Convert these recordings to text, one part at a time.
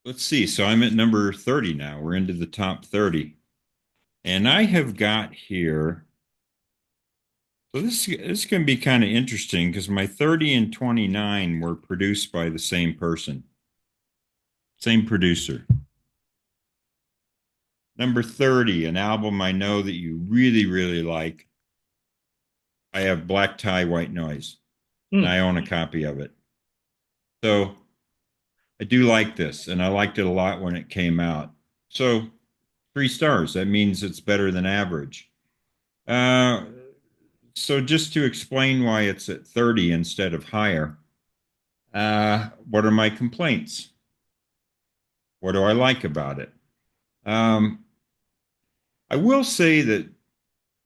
let's see. So I'm at number 30 now. We're into the top 30. And I have got here. So this is going to be kind of interesting because my 30 and 29 were produced by the same person, same producer. Number 30, an album I know that you really, really like. I have Black Tie, White Noise, and Hmm. I own a copy of it. So I do like this, and I liked it a lot when it came out. So 3 stars. That means it's better than average. Uh, so just to explain why it's at 30 instead of higher, what are my complaints? What do I like about it? Um, I will say that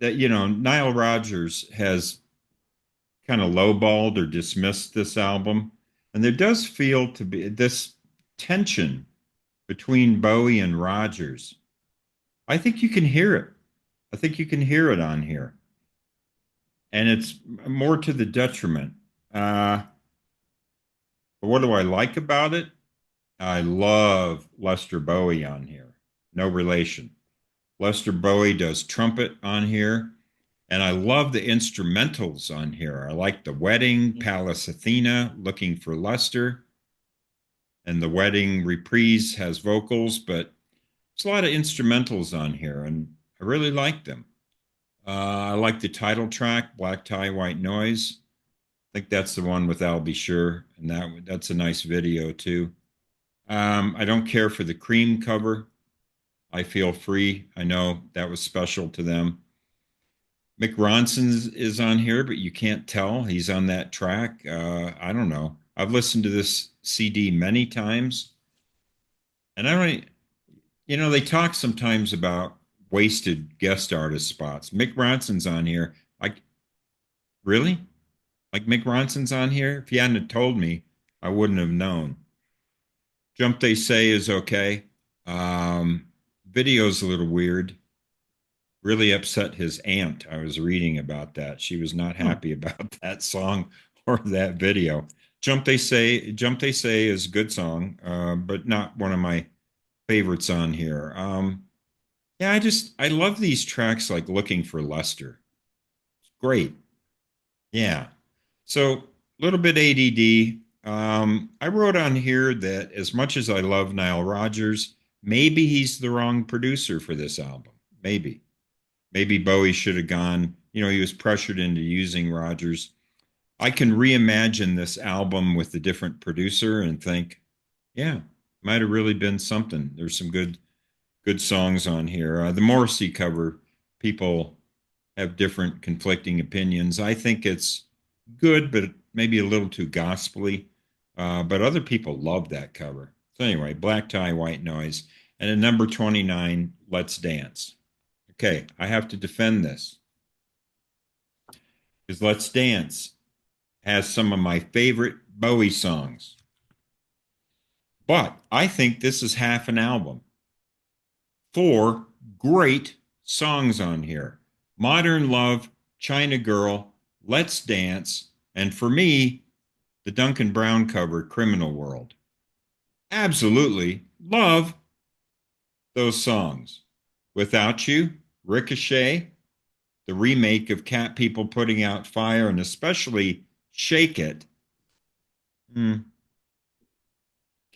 Nile Rodgers has kind of lowballed or dismissed this album, and there does feel to be this tension between Bowie and Rodgers. I think you can hear it. I think you can hear it on here, and it's more to the detriment. Uh, but what do I like about it? I love Lester Bowie on here. No relation. Lester Bowie does trumpet on here. And I love the instrumentals on here. I like the wedding, Palace Athena, Looking for Lester, and the wedding reprise has vocals, but there's a lot of instrumentals on here, and I really like them. I like the title track, Black Tie, White Noise. I think that's the one with I'll Be Sure, and that's a nice video too. I don't care for the Cream cover. I Feel Free. I know that was special to them. Mick Ronson is on here, but you can't tell he's on that track. I don't know. I've listened to this CD many times, and I don't. They talk sometimes about wasted guest artist spots. Mick Ronson's on here. Like, really? Like Mick Ronson's on here? If you hadn't have told me, I wouldn't have known. Jump They Say is okay. Um, Video's a little weird. Really upset his aunt. I was reading about that. She was not Hmm. happy about that song or that video. Jump They Say is a good song, but not one of my favorites on here. Yeah, I love these tracks like Looking for Lester. It's great. Yeah. So a little bit ADD. I wrote on here that as much as I love Nile Rodgers, maybe he's the wrong producer for this album. Maybe. Maybe Bowie should have gone. He was pressured into using Rodgers. I can reimagine this album with a different producer and think, yeah, might have really been something. There's some good songs on here. The Morrissey cover, people have different conflicting opinions. I think it's good, but maybe a little too gospely. But other people love that cover. So anyway, Black Tie, White Noise, and at number 29, Let's Dance. Okay, I have to defend this because Let's Dance has some of my favorite Bowie songs. But I think this is half an album. 4 great songs on here: Modern Love, China Girl, Let's Dance, and for me, the Duncan Brown cover, Criminal World. Absolutely love those songs. Without You, Ricochet, the remake of Cat People Putting Out Fire, and especially Shake It. Hmm.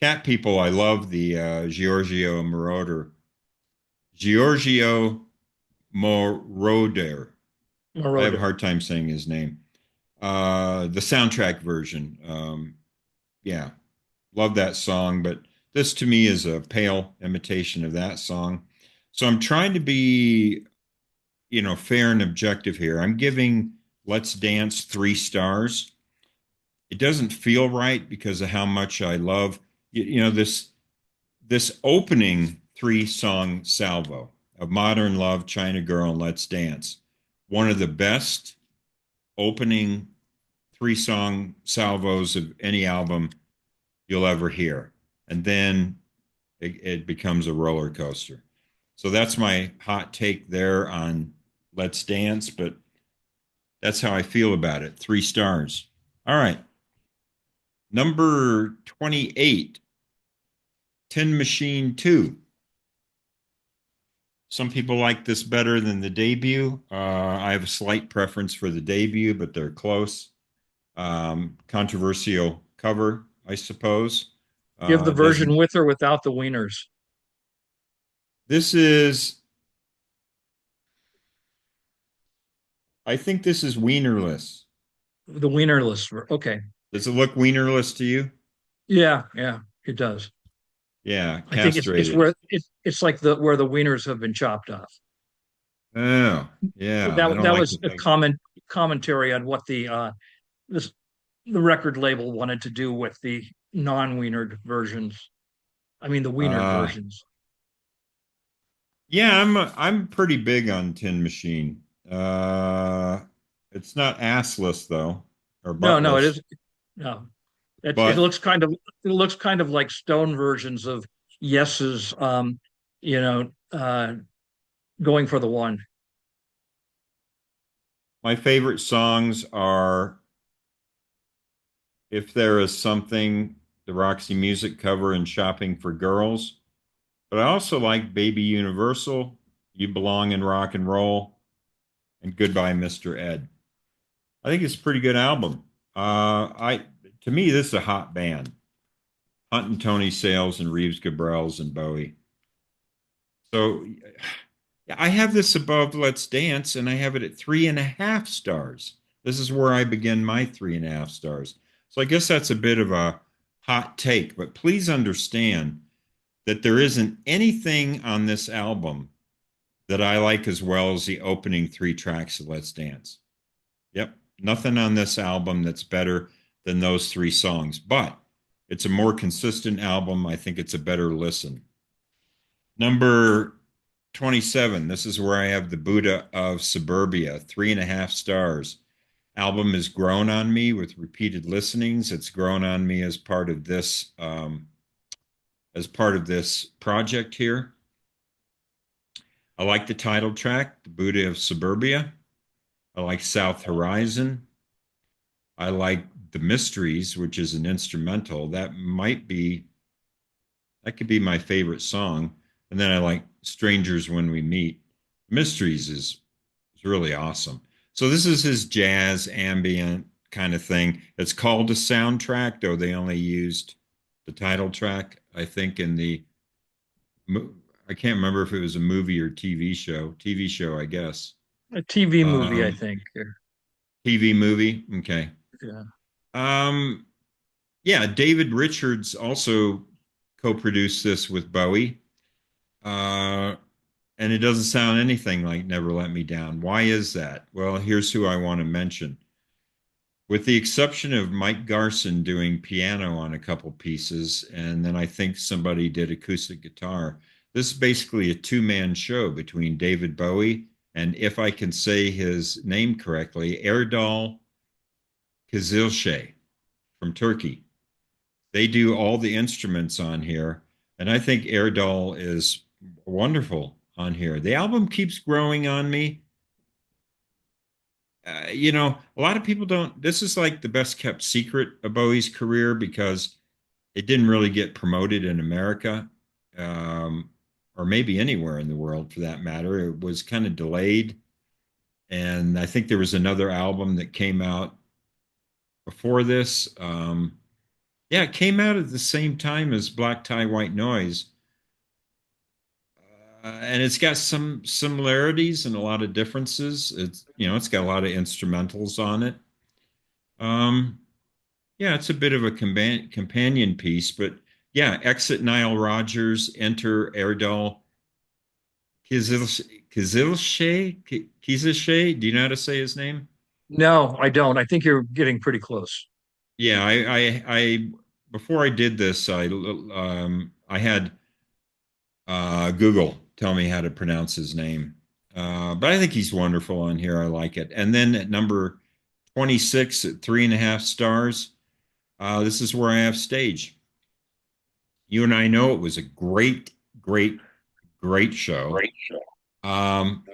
Cat People, I love the Giorgio Moroder. I have a Marauder. hard time saying his name. The soundtrack version. Yeah, love that song, but this to me is a pale imitation of that song. So I'm trying to be, fair and objective here. I'm giving Let's Dance 3 stars. It doesn't feel right because of how much I love, this opening 3 song salvo of Modern Love, China Girl, and Let's Dance. One of the best opening 3 song salvos of any album you'll ever hear. And then it becomes a roller coaster. So that's my hot take there on Let's Dance, but that's how I feel about it. 3 stars. All right. Number 28. Tin Machine 2. Some people like this better than the debut. I have a slight preference for the debut, but they're close. Controversial cover, I suppose. You have the Doesn't version with or without the wieners. this is I think this is wienerless. The wienerless. Okay. Does it look wienerless to you? Yeah, yeah, it does. Yeah, I think it's castrated. where it's like the where the wieners have been chopped off. Oh, yeah. I don't That like was the a thing. commentary on what this the record label wanted to do with the non-wienered versions. I mean the wienered Uh, versions. yeah, I'm pretty big on Tin Machine. Uh, it's not assless though, or No, no, it buttless, is no. but It looks kind of like Stone versions of Yes's you know, going for the one. my favorite songs are If There Is Something, the Roxy Music cover, and Shopping for Girls. But I also like Baby Universal, You Belong in Rock and Roll, and Goodbye, Mr. Ed. I think it's a pretty good album. I To me, this is a hot band. Hunt and Tony Sales and Reeves Gabrels and Bowie. So yeah, I have this above Let's Dance, and I have it at 3.5 stars. This is where I begin my 3.5 stars. So I guess that's a bit of a hot take, but please understand that there isn't anything on this album that I like as well as the opening three tracks of Let's Dance. Yep, nothing on this album that's better than those three songs, but it's a more consistent album. I think it's a better listen. Number 27, this is where I have the Buddha of Suburbia, 3.5 stars. Album has grown on me with repeated listenings. It's grown on me as part of this project here. I like the title track, The Buddha of Suburbia. I like South Horizon. I like The Mysteries, which is an instrumental. That could be my favorite song. And then I like Strangers When We Meet. Mysteries is really awesome. So this is his jazz ambient kind of thing. It's called a soundtrack, though they only used the title track, I think, in the I can't remember if it was a movie or TV show. TV show, I guess. A TV movie, I Um, think. TV movie. Okay. Yeah. Um, yeah, David Richards also co-produced this with Bowie. Uh, and it doesn't sound anything like Never Let Me Down. Why is that? Well, here's who I want to mention. With the exception of Mike Garson doing piano on a couple pieces, and then I think somebody did acoustic guitar, this is basically a two-man show between David Bowie and, if I can say his name correctly, Erdal Kizilcay from Turkey. They do all the instruments on here, and I think Erdal is wonderful on here. The album keeps growing on me. A lot of people don't. This is like the best kept secret of Bowie's career because it didn't really get promoted in America, um, or maybe anywhere in the world for that matter. It was kind of delayed, and I think there was another album that came out before this. Yeah, it came out at the same time as Black Tie White Noise, and it's got some similarities and a lot of differences. It's got a lot of instrumentals on it. Um, yeah, it's a bit of a companion piece, but yeah, exit Nile Rodgers, enter Erdal Kizilcay. Do you know how to say his name? No, I don't. I think you're getting pretty close. Yeah, I before I did this, I had Google tell me how to pronounce his name. But I think he's wonderful on here. I like it. And then at number 26 at 3.5 stars, this is where I have Stage. You and I know it was a great, great, great show. Great. Um,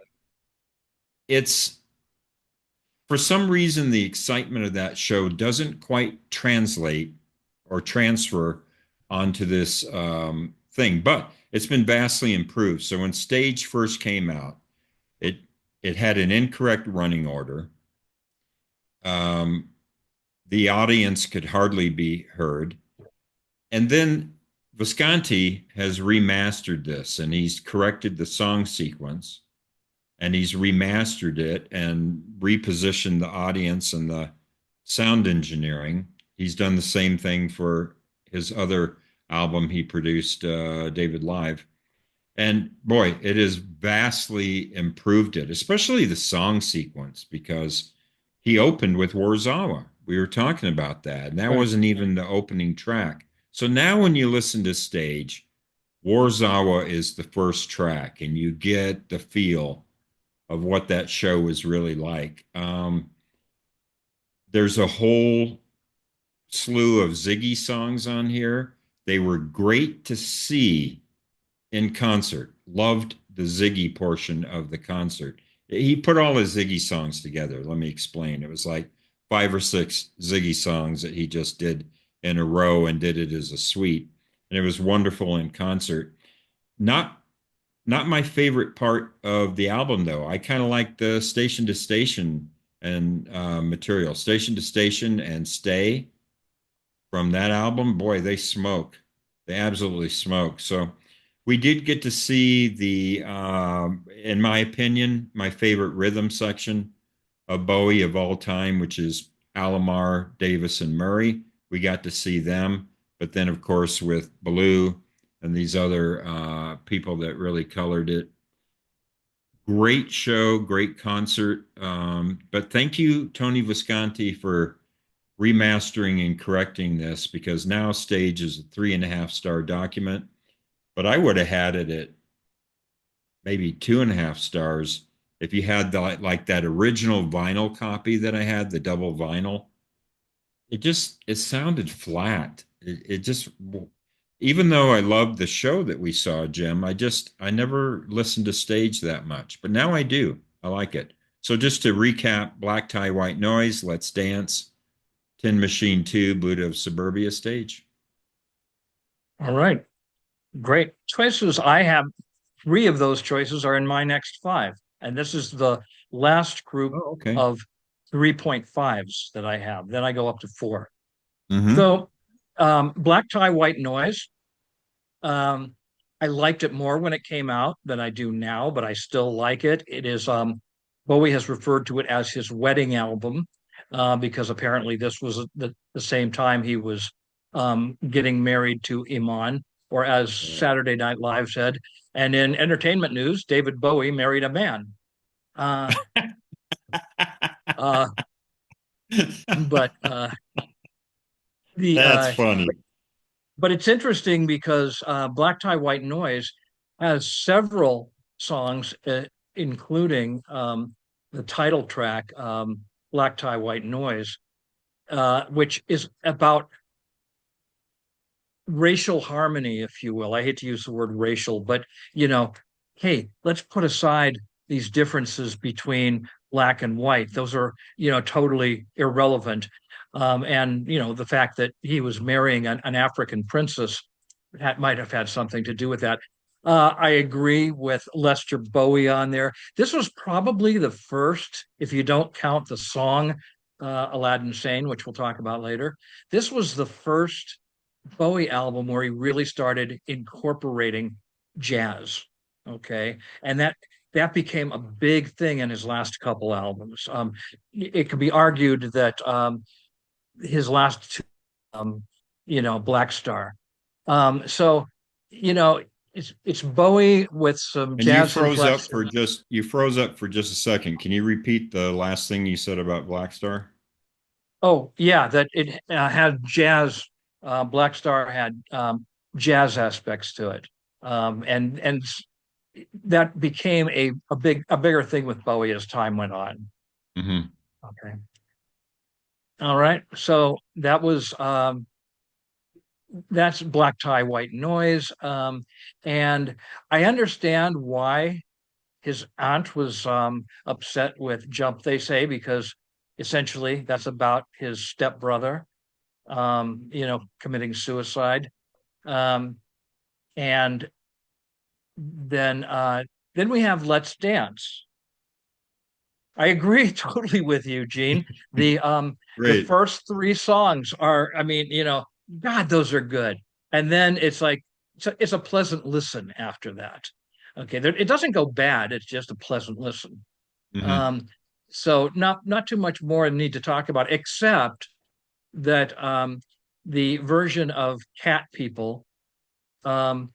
it's For some reason the excitement of that show doesn't quite translate or transfer onto this thing, but it's been vastly improved. So when Stage first came out, it it had an incorrect running order. Um, the audience could hardly be heard. And then Visconti has remastered this and he's corrected the song sequence and he's remastered it and repositioned the audience and the sound engineering. He's done the same thing for his other album he produced, David Live. And boy, it has vastly improved it, especially the song sequence, because he opened with Warzawa. We were talking about that, and that Right. wasn't even the opening track. So now when you listen to Stage, Warzawa is the first track, and you get the feel of what that show was really like. There's a whole slew of Ziggy songs on here. They were great to see in concert. Loved the Ziggy portion of the concert. He put all his Ziggy songs together. Let me explain. It was like 5 or 6 Ziggy songs that he just did in a row and did it as a suite. And it was wonderful in concert. Not not my favorite part of the album though. I kind of like the Station to Station and material. Station to Station and Stay from that album, boy, they smoke. They absolutely smoke. So we did get to see in my opinion, my favorite rhythm section of Bowie of all time, which is Alomar, Davis, and Murray. We got to see them. But then, of course, with Ballou and these other people that really colored it. Great show, great concert. But thank you, Tony Visconti, for remastering and correcting this because now Stage is a 3.5 star document, but I would have had it at maybe 2.5 stars if you had the like that original vinyl copy that I had, the double vinyl. It sounded flat. It just even though I loved the show that we saw, Jim, I never listened to Stage that much, but now I do. I like it. So just to recap, Black Tie, White Noise, Let's Dance, Tin Machine 2, Buddha of Suburbia Stage. All right. Great choices. I have three of those choices are in my next five. And this is the last group Oh, okay. of 3.5s that I have. Then I go up to four. Mm-hmm. So Black Tie, White Noise. Um, I liked it more when it came out than I do now, but I still like it. It is Bowie has referred to it as his wedding album because apparently this was the same time he was getting married to Iman, or as Saturday Night Live said. And in entertainment news, David Bowie married a man. Uh, uh, but the That's funny. but it's interesting because Black Tie White Noise has several songs, including the title track, Black Tie White Noise, which is about racial harmony, if you will. I hate to use the word racial, but you know, hey, let's put aside these differences between black and white. Those are, totally irrelevant. And the fact that he was marrying an African princess that might have had something to do with that. I agree with Lester Bowie on there. This was probably the first, if you don't count the song Aladdin Sane, which we'll talk about later. This was the first Bowie album where he really started incorporating jazz. Okay. And that became a big thing in his last couple albums. It could be argued that his last two, Black Star. So, you know, it's Bowie with some And you jazz froze up for inflection. just you froze up for just a second. Can you repeat the last thing you said about Black Star? Oh, yeah, that it had jazz. Black Star had jazz aspects to it, and that became a bigger thing with Bowie as time went on. Mm-hmm. Okay, all right. So that's Black Tie White Noise, and I understand why his aunt was upset with Jump They Say because essentially that's about his stepbrother committing suicide. Um, and then then we have Let's Dance. I agree totally with you, Gene. The Great. first three songs are, I mean, God, those are good. And then it's like it's a pleasant listen after that. Okay, it doesn't go bad. It's just a pleasant listen. Hmm. Um, so not too much more need to talk about, except that the version of Cat People. Um,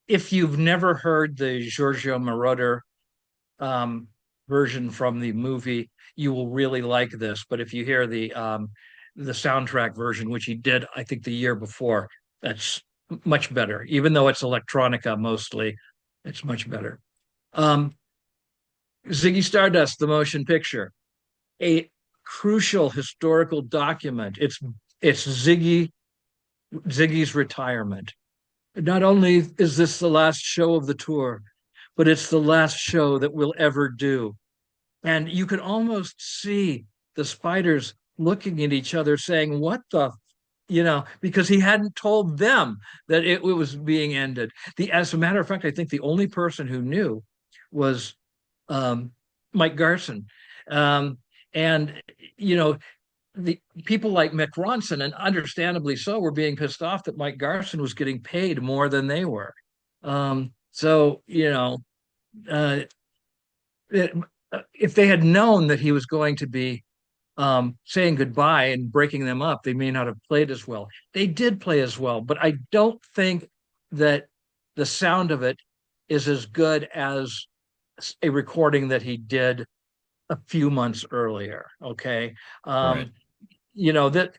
if you've never heard the Giorgio Moroder um, version from the movie, you will really like this. But if you hear the soundtrack version, which he did, I think the year before, that's much better. Even though it's electronica mostly, it's much better. Um, Ziggy Stardust, the motion picture, a crucial historical document. It's Ziggy's retirement. Not only is this the last show of the tour, but it's the last show that we'll ever do. And you could almost see the spiders looking at each other saying, what the, because he hadn't told them that it was being ended. As a matter of fact, I think the only person who knew was um, Mike Garson. Um, and, you know, the people like Mick Ronson, and understandably so, were being pissed off that Mike Garson was getting paid more than they were. So, uh, it, if they had known that he was going to be saying goodbye and breaking them up, they may not have played as well. They did play as well, but I don't think that the sound of it is as good as a recording that he did a few months earlier. Okay. Right. Um, that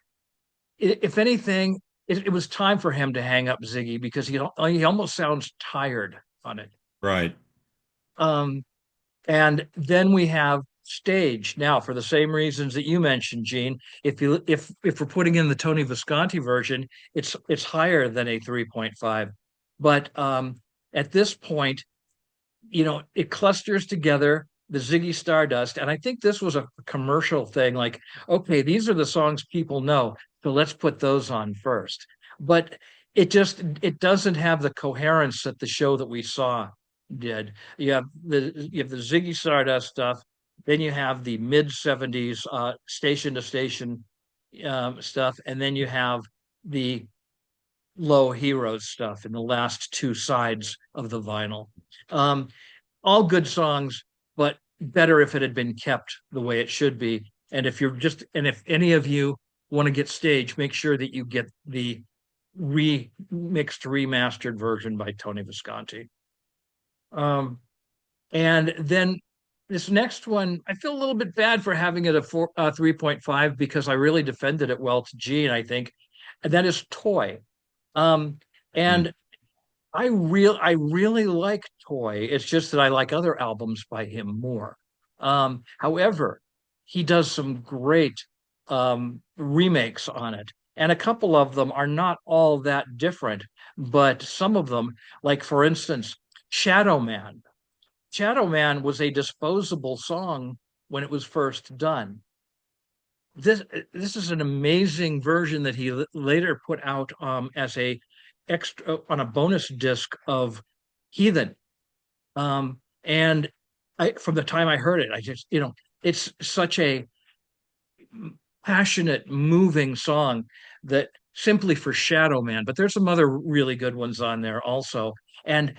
if anything, it was time for him to hang up Ziggy because he almost sounds tired on it. Right. Um, And then we have stage. Now, for the same reasons that you mentioned, Gene, if we're putting in the Tony Visconti version, it's higher than a 3.5. But at this point, it clusters together the Ziggy Stardust. And I think this was a commercial thing, like, okay, these are the songs people know, so let's put those on first. But it doesn't have the coherence that the show that we saw did. You have the Ziggy Stardust stuff, then you have the mid 70s station to station stuff, and then you have the Low Heroes stuff in the last two sides of the vinyl. Um, all good songs, but better if it had been kept the way it should be. And if any of you want to get stage, make sure that you get the remastered version by Tony Visconti. Um, and then this next one, I feel a little bit bad for having it a 3.5 because I really defended it well to Gene, I think, and that is Toy. Um, Mm. and I really like Toy. It's just that I like other albums by him more. However, he does some great remakes on it, and a couple of them are not all that different, but some of them, like for instance, Shadow Man. Shadow Man was a disposable song when it was first done. This is an amazing version that he later put out as a extra on a bonus disc of Heathen. And from the time I heard it, I just it's such a passionate, moving song that simply for Shadow Man. But there's some other really good ones on there also, and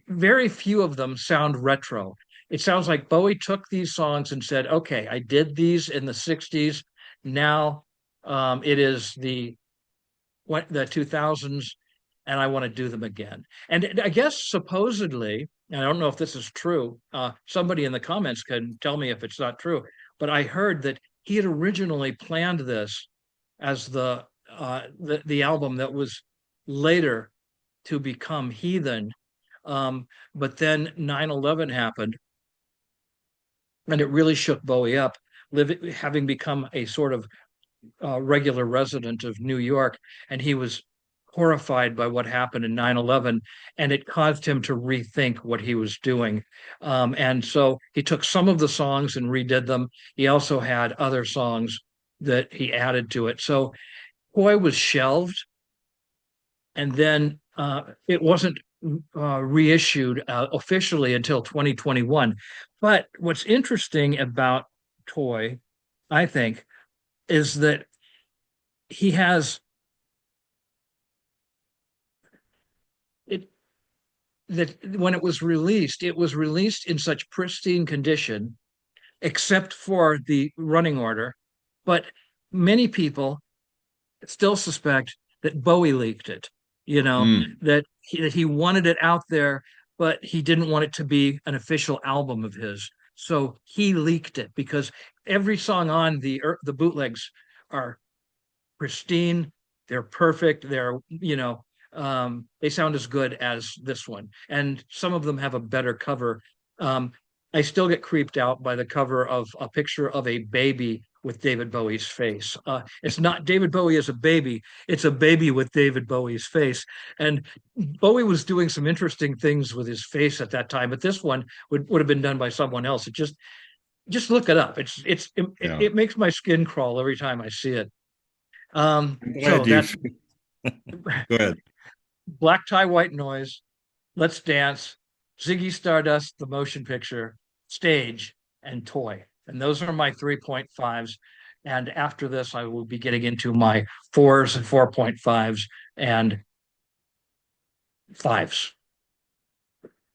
very few of them sound retro. It sounds like Bowie took these songs and said, "Okay, I did these in the '60s. Now it is the 2000s, and I want to do them again." And I guess supposedly, and I don't know if this is true. Somebody in the comments can tell me if it's not true. But I heard that he had originally planned this as the album that was later to become Heathen. But then 9/11 happened, and it really shook Bowie up. Having become a sort of regular resident of New York, and he was horrified by what happened in 9/11, and it caused him to rethink what he was doing. And so he took some of the songs and redid them. He also had other songs that he added to it. So Hoy was shelved, and then It wasn't reissued officially until 2021. But what's interesting about Toy, I think, is that he has it that when it was released in such pristine condition, except for the running order. But many people still suspect that Bowie leaked it, you know, Mm, that he wanted it out there, but he didn't want it to be an official album of his. So he leaked it because every song on the bootlegs are pristine. They're perfect. They sound as good as this one. And some of them have a better cover. Um, I still get creeped out by the cover of a picture of a baby with David Bowie's face. It's not David Bowie as a baby, it's a baby with David Bowie's face. And Bowie was doing some interesting things with his face at that time, but this one would have been done by someone else. Just look it up. yeah. It makes my skin crawl every time I see it. I'm So glad you that's go ahead. Black Tie, White Noise, Let's Dance, Ziggy Stardust, the motion picture, Stage, and Toy. And those are my 3.5s. And after this, I will be getting into my fours and 4.5s and fives.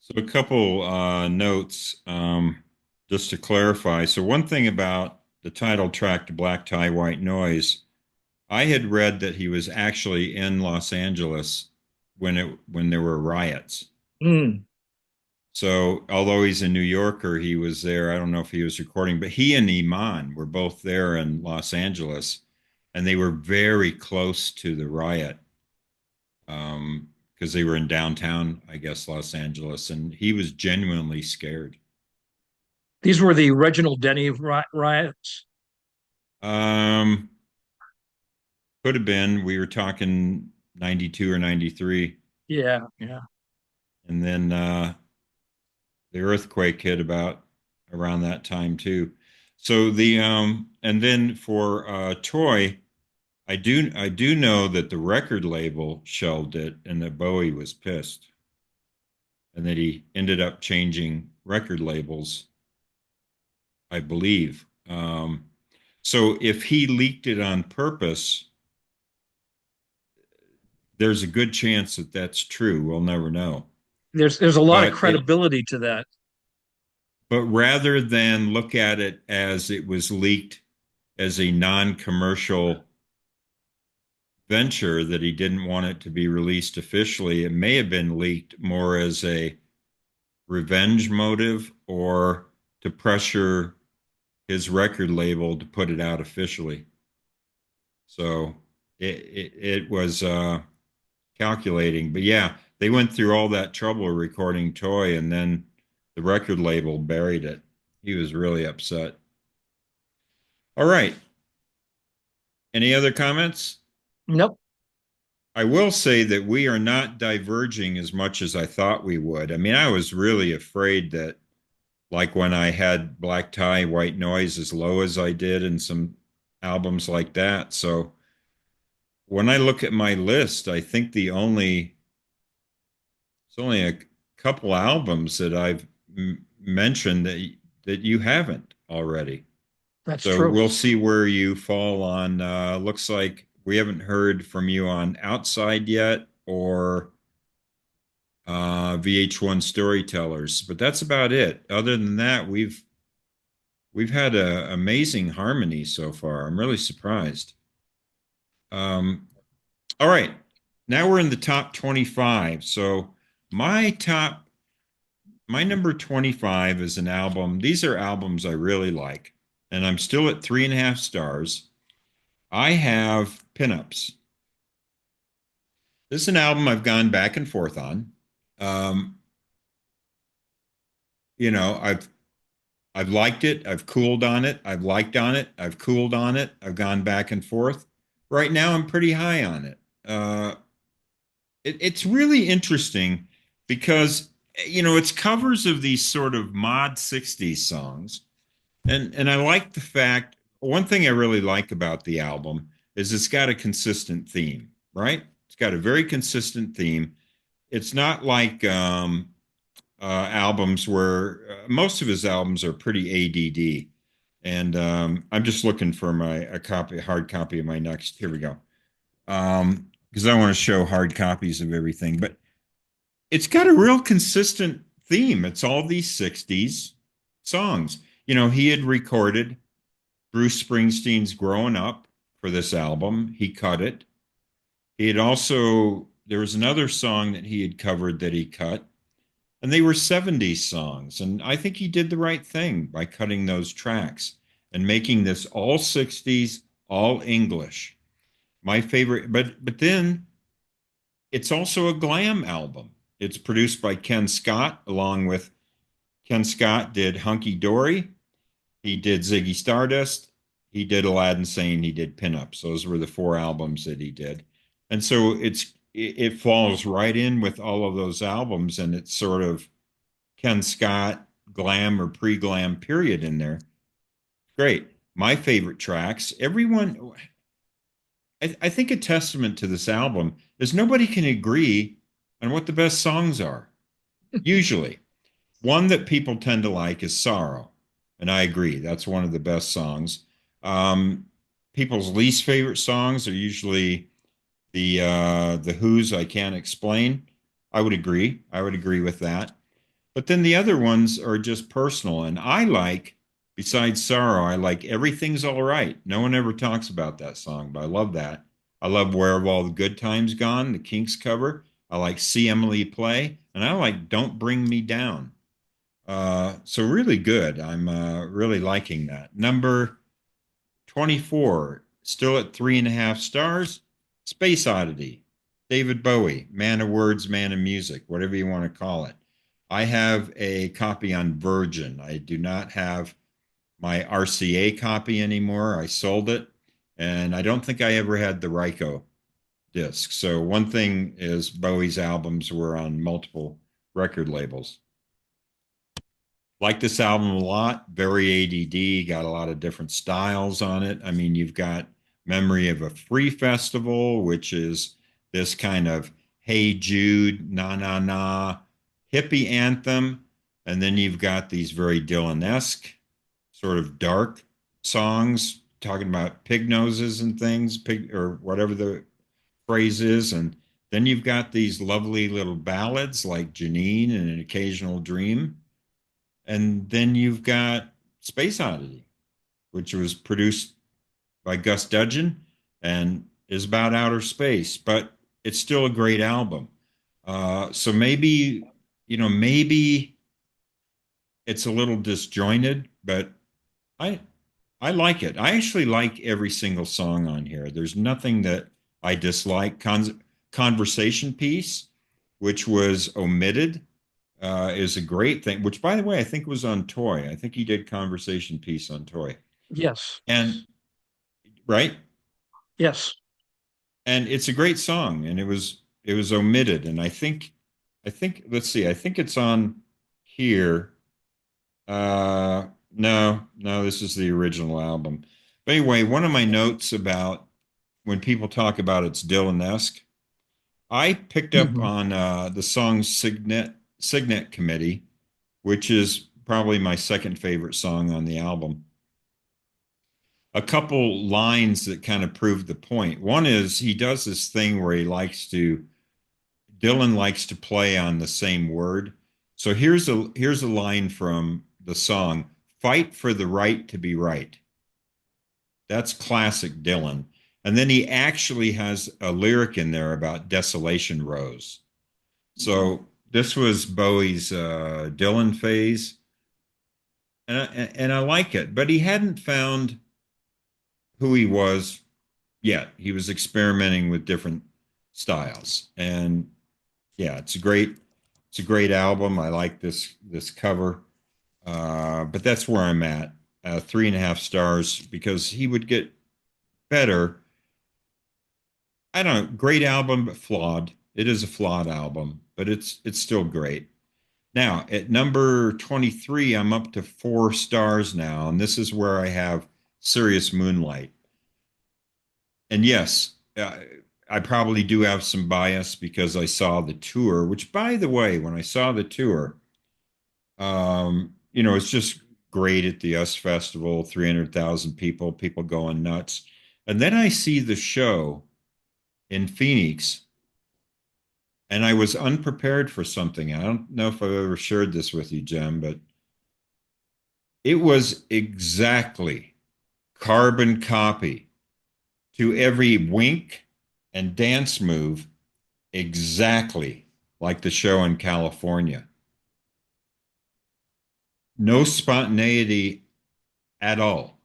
So a couple notes just to clarify. So one thing about the title track to Black Tie, White Noise, I had read that he was actually in Los Angeles when there were riots. Mm. So although he's a New Yorker, he was there. I don't know if he was recording, but he and Iman were both there in Los Angeles, and they were very close to the riot because they were in downtown, I guess, Los Angeles, and he was genuinely scared. These were the Reginald Denny riots. Um, could have been. We were talking 92 or 93, Yeah, yeah. and then the earthquake hit about around that time too. So the and then for Toy, I do know that the record label shelved it and that Bowie was pissed and that he ended up changing record labels, I believe. So if he leaked it on purpose, there's a good chance that that's true. We'll never know. There's a lot of But it credibility to that. but rather than look at it as it was leaked as a non-commercial venture that he didn't want it to be released officially, it may have been leaked more as a revenge motive or to pressure his record label to put it out officially. So it was calculating. But yeah, they went through all that trouble recording Toy and then the record label buried it. He was really upset. All right. Any other comments? Nope. I will say that we are not diverging as much as I thought we would. I mean, I was really afraid that, like when I had Black Tie, White Noise as low as I did in some albums like that. So when I look at my list, I think it's only a couple albums that I've mentioned that you haven't already. That's So true. we'll see where you fall on. Looks like we haven't heard from you on Outside yet or VH1 Storytellers, but that's about it. Other than that, we've had a amazing harmony so far. I'm really surprised. Um, all right, now we're in the top 25. So my top, my number 25 is an album. These are albums I really like, and I'm still at 3.5 stars. I have Pinups. This is an album I've gone back and forth on. Um, I've liked it. I've cooled on it. I've liked on it. I've cooled on it. I've gone back and forth. Right now, I'm pretty high on it. It's really interesting because it's covers of these sort of mod '60s songs, and I like the fact. One thing I really like about the album is it's got a consistent theme, right? It's got a very consistent theme. it's not like albums where most of his albums are pretty ADD. And I'm just looking for a hard copy of my next. Here we go. Because I want to show hard copies of everything. But it's got a real consistent theme. It's all these 60s songs. You know, he had recorded Bruce Springsteen's Growing Up for this album. He cut it. He had also, there was another song that he had covered that he cut, and they were 70s songs. And I think he did the right thing by cutting those tracks and making this all 60s, all English. My favorite, but then it's also a glam album. It's produced by Ken Scott, along with Ken Scott did Hunky Dory, he did Ziggy Stardust, he did Aladdin Sane, he did Pinups. Those were the four albums that he did. And so it falls right in with all of those albums, and it's sort of Ken Scott glam or pre-glam period in there. Great. My favorite tracks, everyone, I think a testament to this album is nobody can agree on what the best songs are. Usually, one that people tend to like is Sorrow. And I agree, that's one of the best songs. Um, People's least favorite songs are usually the Who's I Can't Explain. I would agree. I would agree with that. But then the other ones are just personal. And I like, besides Sorrow, I like Everything's All Right. No one ever talks about that song, but I love that. I love Where Have All the Good Times Gone, the Kinks cover. I like See Emily Play. And I like Don't Bring Me Down. So really good. I'm really liking that. Number 24, still at 3.5 stars. Space Oddity, David Bowie, man of words, man of music, whatever you want to call it. I have a copy on Virgin. I do not have my RCA copy anymore. I sold it, and I don't think I ever had the Ryko disc. So one thing is Bowie's albums were on multiple record labels. Like this album a lot, very ADD, got a lot of different styles on it. I mean, you've got Memory of a Free Festival, which is this kind of Hey Jude, na na na hippie anthem. And then you've got these very Dylan-esque, sort of dark songs talking about pig noses and things, pig or whatever the phrase is. And then you've got these lovely little ballads like Janine and An Occasional Dream. And then you've got Space Oddity, which was produced by Gus Dudgeon and is about outer space, but it's still a great album. So maybe, maybe it's a little disjointed, but I I like it. I actually like every single song on here. There's nothing that I dislike. Conversation Piece, which was omitted, is a great thing. Which, by the way, I think was on Toy. I think he did Conversation Piece on Toy. Yes. And right, Yes. and it's a great song, and it was omitted. And I think let's see, I think it's on here. No, no, this is the original album. But anyway, one of my notes about when people talk about it's Dylan-esque, I picked up Mhm. on the song Signet Committee, which is probably my second favorite song on the album. A couple lines that kind of prove the point. One is he does this thing where Dylan likes to play on the same word. So here's a line from the song, "Fight for the right to be right." That's classic Dylan. And then he actually has a lyric in there about Desolation Rose. So this was Bowie's Dylan phase, and I like it. But he hadn't found who he was yet. He was experimenting with different styles, and yeah, it's a great album. I like this cover, but that's where I'm at. 3.5 stars because he would get better. I don't know. Great album, but flawed. It is a flawed album, but it's still great. Now at number 23, I'm up to 4 stars now, and this is where I have Serious Moonlight. And yes, I probably do have some bias because I saw the tour, which by the way, when I saw the tour, it's just great at the US Festival, 300,000 people, people going nuts. And then I see the show in Phoenix, and I was unprepared for something. I don't know if I've ever shared this with you, Jem, but it was exactly carbon copy to every wink and dance move, exactly like the show in California. No spontaneity at all.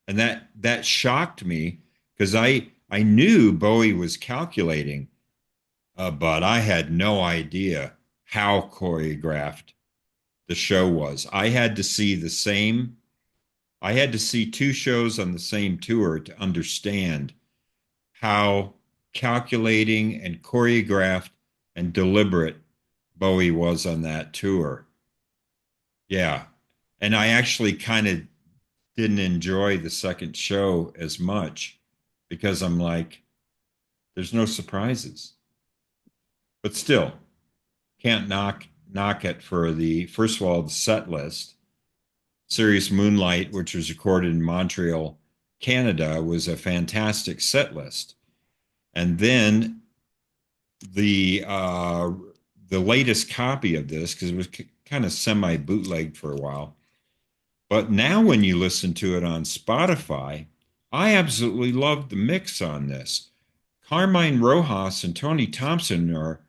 And that shocked me because I knew Bowie was calculating, but I had no idea how choreographed the show was. I had to see two shows on the same tour to understand how calculating and choreographed and deliberate Bowie was on that tour. Yeah. And I actually kind of didn't enjoy the second show as much because I'm like, there's no surprises. But still, can't knock it for the first of all, the set list. Serious Moonlight, which was recorded in Montreal, Canada, was a fantastic set list. And then the uh, the latest copy of this, because it was kind of semi bootlegged for a while, but now when you listen to it on Spotify, I absolutely love the mix on this. Carmine Rojas and Tony Thompson are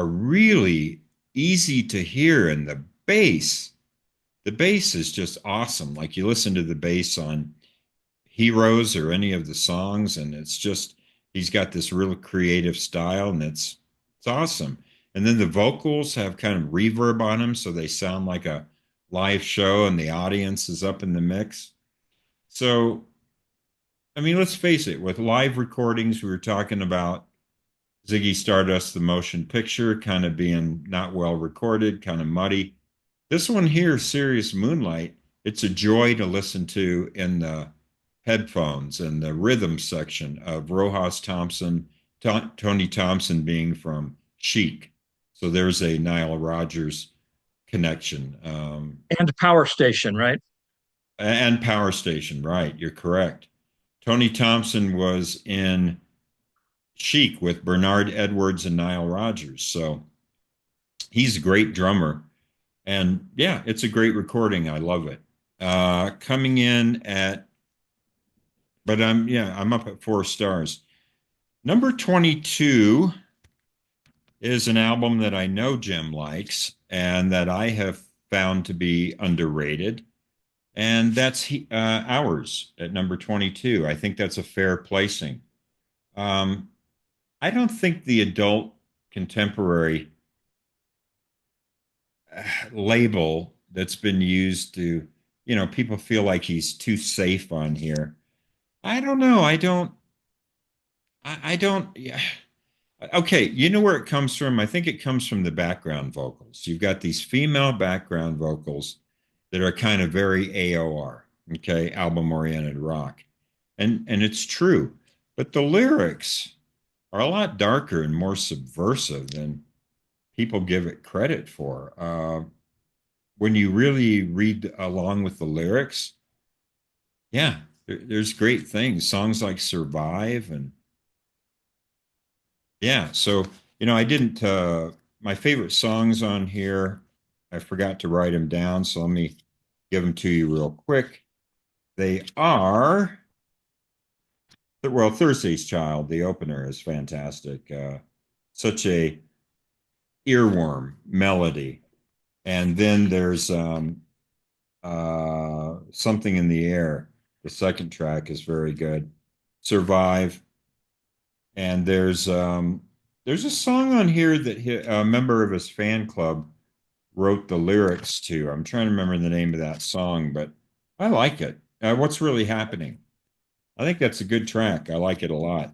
really easy to hear, and the bass is just awesome. Like you listen to the bass on Heroes or any of the songs, and it's just he's got this real creative style, and it's awesome. And then the vocals have kind of reverb on them, so they sound like a live show, and the audience is up in the mix. So, I mean, let's face it, with live recordings, we were talking about Ziggy Stardust, the motion picture, kind of being not well recorded, kind of muddy. This one here, Serious Moonlight, it's a joy to listen to in the headphones and the rhythm section of Rojas Thompson, Tony Thompson being from Chic. So there's a Nile Rodgers connection. And Power Station, right? And Power Station, right? You're correct. Tony Thompson was in Chic with Bernard Edwards and Nile Rodgers. So he's a great drummer. And yeah, it's a great recording. I love it. Coming in at, but I'm up at 4 stars. Number 22 is an album that I know Jim likes and that I have found to be underrated. And that's Ours at number 22. I think that's a fair placing. Um, I don't think the adult contemporary label that's been used to, people feel like he's too safe on here. I don't know. I don't, yeah. Okay, you know where it comes from? I think it comes from the background vocals. You've got these female background vocals that are kind of very AOR, okay, album oriented rock. And it's true. But the lyrics are a lot darker and more subversive than people give it credit for. When you really read along with the lyrics, yeah, there's great things. Songs like Survive and yeah, so I didn't my favorite songs on here, I forgot to write them down, so let me give them to you real quick. They are well, Thursday's Child, the opener is fantastic. Such a earworm melody. And then there's Something in the Air. The second track is very good. Survive. And there's a song on here that a member of his fan club wrote the lyrics to. I'm trying to remember the name of that song, but I like it. What's Really Happening? I think that's a good track. I like it a lot.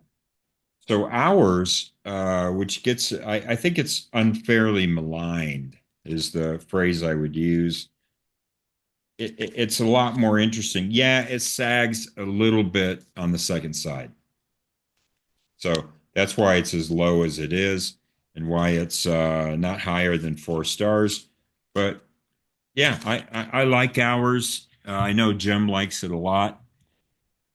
So Ours, which gets, I think it's unfairly maligned, is the phrase I would use. It's a lot more interesting. Yeah, it sags a little bit on the second side. So That's why it's as low as it is and why it's not higher than 4 stars. But yeah, I like Hours. I know Jim likes it a lot.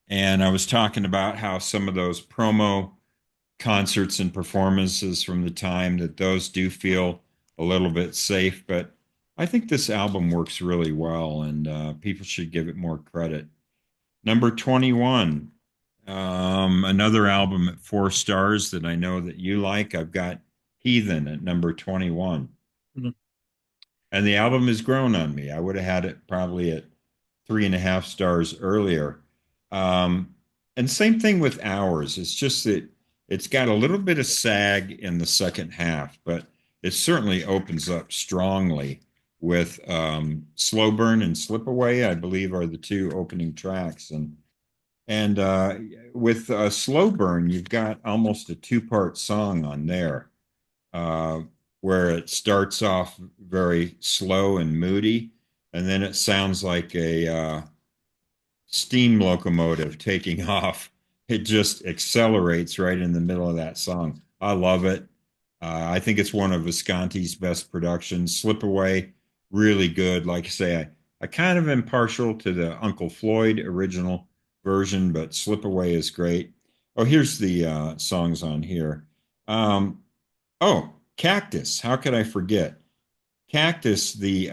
And I was talking about how some of those promo concerts and performances from the time that those do feel a little bit safe. But I think this album works really well, and people should give it more credit. Number 21, another album at 4 stars that I know that you like. I've got Heathen at number 21. Mhm. And the album has grown on me. I would have had it probably at 3.5 stars earlier. Um, and same thing with Hours. It's just that it's got a little bit of sag in the second half, but it certainly opens up strongly with Slow Burn and Slip Away, I believe, are the two opening tracks. And with Slow Burn, you've got almost a two-part song on there, uh, where it starts off very slow and moody, and then it sounds like a steam locomotive taking off. It just accelerates right in the middle of that song. I love it. I think it's one of Visconti's best productions. Slip Away, really good. Like I say, I kind of am partial to the Uncle Floyd original version, but Slip Away is great. Oh, here's the songs on here. Um, oh, Cactus. How could I forget? Cactus, the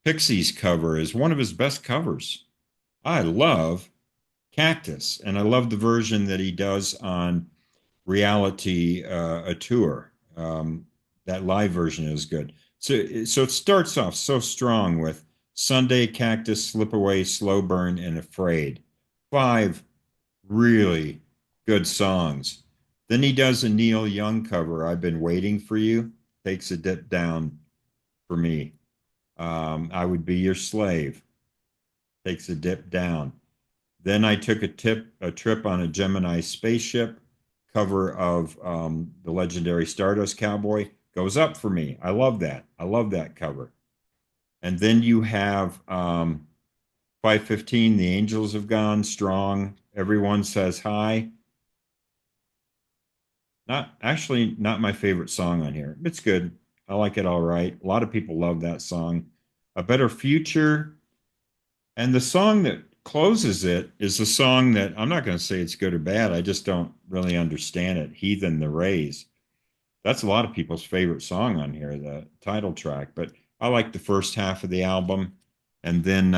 Pixies cover, is one of his best covers. I love Cactus, and I love the version that he does on Reality, a tour. That live version is good. So it starts off so strong with Sunday, Cactus, Slip Away, Slow Burn, and Afraid. Five really good songs. Then he does a Neil Young cover, I've Been Waiting for You, takes a dip down for me. I Would Be Your Slave, takes a dip down. Then I took a trip on a Gemini spaceship. Cover of the legendary Stardust Cowboy goes up for me. I love that. I love that cover. And then you have 515. The Angels Have Gone Strong. Everyone Says Hi. Not my favorite song on here. It's good. I like it all right. A lot of people love that song. A Better Future. And the song that closes it is a song that I'm not going to say it's good or bad. I just don't really understand it. Heathen the Rays. That's a lot of people's favorite song on here, the title track. But I like the first half of the album. And then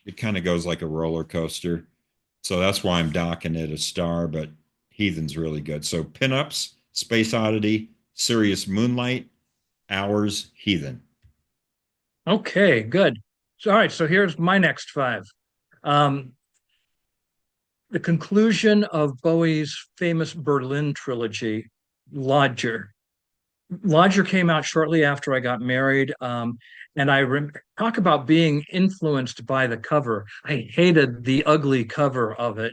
it kind of goes like a roller coaster. So that's why I'm docking it a star. But Heathen's really good. So Pinups, Space Oddity, Sirius Moonlight, Hours, Heathen. Okay, good. So, all right, so here's my next five. Um, the conclusion of Bowie's famous Berlin trilogy, Lodger. Lodger came out shortly after I got married. And talk about being influenced by the cover. I hated the ugly cover of it,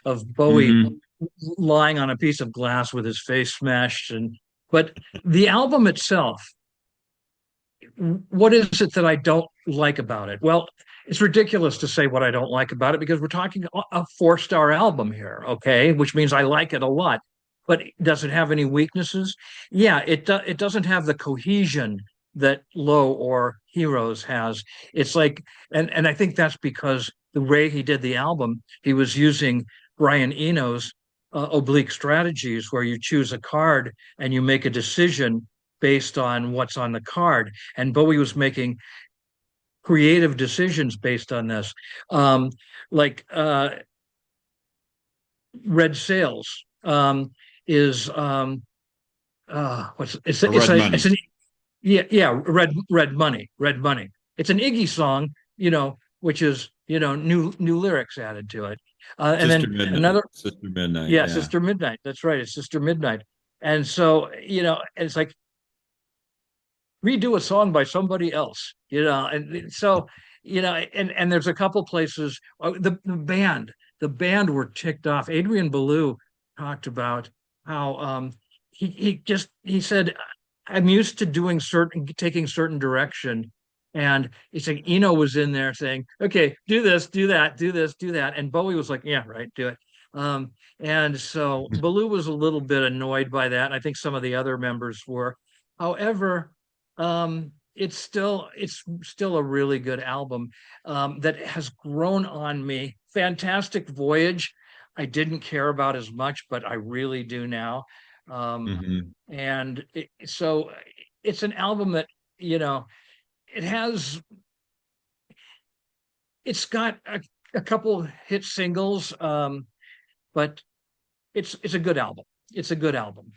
of Bowie Mm-hmm. lying on a piece of glass with his face smashed. But the album itself, what is it that I don't like about it? Well, it's ridiculous to say what I don't like about it because we're talking a 4 star album here, okay? Which means I like it a lot. But does it have any weaknesses? Yeah, it doesn't have the cohesion that Low or Heroes has. It's like, and I think that's because the way he did the album, he was using Brian Eno's oblique strategies, where you choose a card and you make a decision based on what's on the card. And Bowie was making creative decisions based on this. Um, like Red Sails is what's Or Red it's Money. an yeah, Red Money. It's an Iggy song, which is new lyrics added to it. And Sister then Midnight. another, Sister Midnight, yeah, yeah. Sister Midnight. That's right, it's Sister Midnight. And so, it's like redo a song by somebody else, and so, and there's a couple places, the band were ticked off. Adrian Belew talked about how he said, I'm used to taking certain direction. And he's like, Eno was in there saying, okay, do this, do that, do this, do that. And Bowie was like, yeah, right, do it. And so Baloo was a little bit annoyed by that. I think some of the other members were. However, it's still a really good album that has grown on me. Fantastic Voyage, I didn't care about as much, but I really do now. Um, Hmm. so it's an album that, you know, it has it's got a couple hit singles, but it's a good album. It's a good album.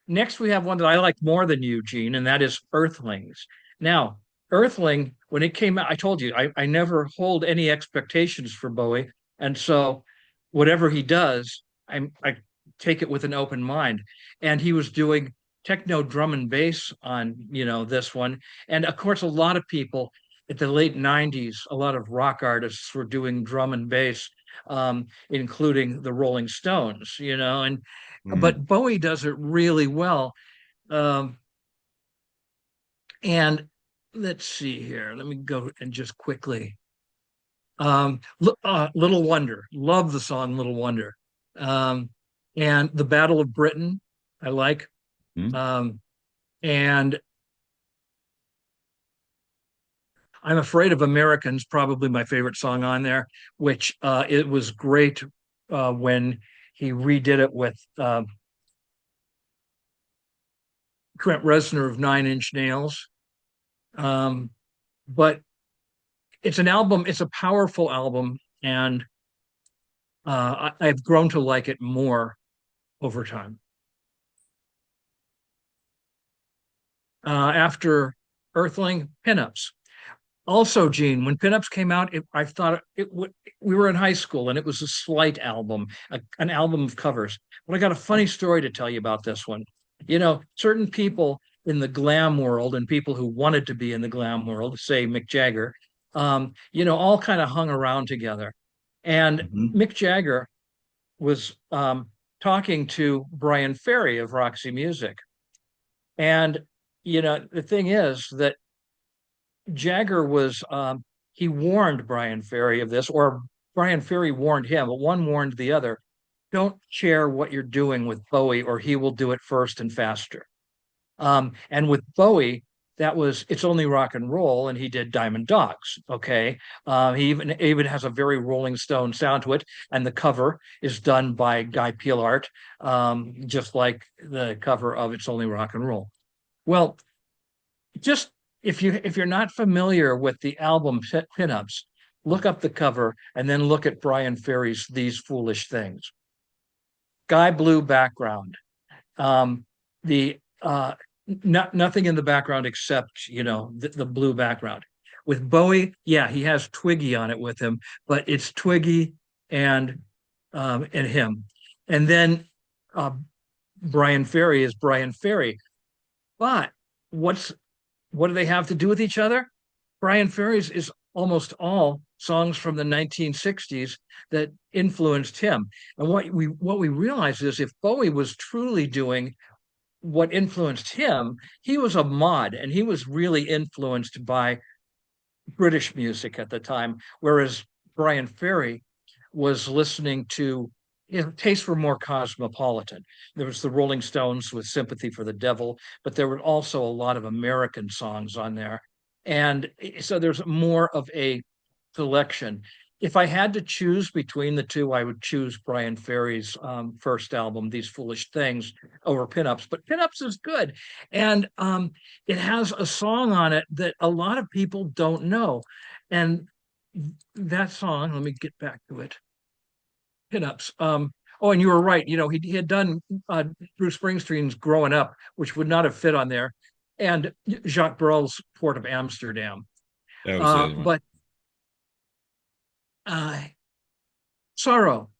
Next, we have one that I like more than you, Gene, and that is Earthlings. Now, Earthling, when it came out, I told you I never hold any expectations for Bowie, and so whatever he does, I take it with an open mind. And he was doing techno drum and bass on this one, and of course, a lot of people at the late '90s, a lot of rock artists were doing drum and bass, including the Rolling Stones, and Mm. but Bowie does it really well. Um, and let's see here. Let me go and just quickly. Little Wonder. Love the song Little Wonder. Um, and The Battle of Britain, I like. Mm. Um, and I'm Afraid of Americans, probably my favorite song on there, which it was great when he redid it with Trent Reznor of Nine Inch Nails. Um, but it's an album, it's a powerful album, and I've grown to like it more over time. After Earthling, Pinups. Also, Gene, when Pinups came out, I thought we were in high school and it was a slight album, an album of covers. But I got a funny story to tell you about this one. Certain people in the glam world and people who wanted to be in the glam world, say Mick Jagger, all kind of hung around together. And Hmm. Mick Jagger was talking to Brian Ferry of Roxy Music. And, the thing is that Jagger he warned Brian Ferry of this, or Brian Ferry warned him, but one warned the other. Don't share what you're doing with Bowie, or he will do it first and faster. And with Bowie, that was It's Only Rock and Roll, and he did Diamond Dogs. Okay, he even has a very Rolling Stone sound to it, and the cover is done by Guy Peelart, just like the cover of It's Only Rock and Roll. Well, just if you're not familiar with the album Pinups, look up the cover and then look at Brian Ferry's These Foolish Things. Sky blue background. The nothing in the background except the blue background. With Bowie, yeah, he has Twiggy on it with him, but it's Twiggy and him. And then uh, Brian Ferry is Brian Ferry. But what's what do they have to do with each other? Brian Ferry's is almost all songs from the 1960s that influenced him. And what we realize is if Bowie was truly doing what influenced him, he was a mod and he was really influenced by British music at the time, whereas Brian Ferry was listening to tastes were more cosmopolitan. There was the Rolling Stones with Sympathy for the Devil, but there were also a lot of American songs on there. And so there's more of a selection. If I had to choose between the two, I would choose Brian Ferry's first album, These Foolish Things, over Pinups. But Pinups is good. And it has a song on it that a lot of people don't know. And that song, let me get back to it. Pinups. Oh, and you were right. He had done Bruce Springsteen's Growing Up, which would not have fit on there, and Jacques Brel's Port of Amsterdam. That was the other one. But uh, Sorrow,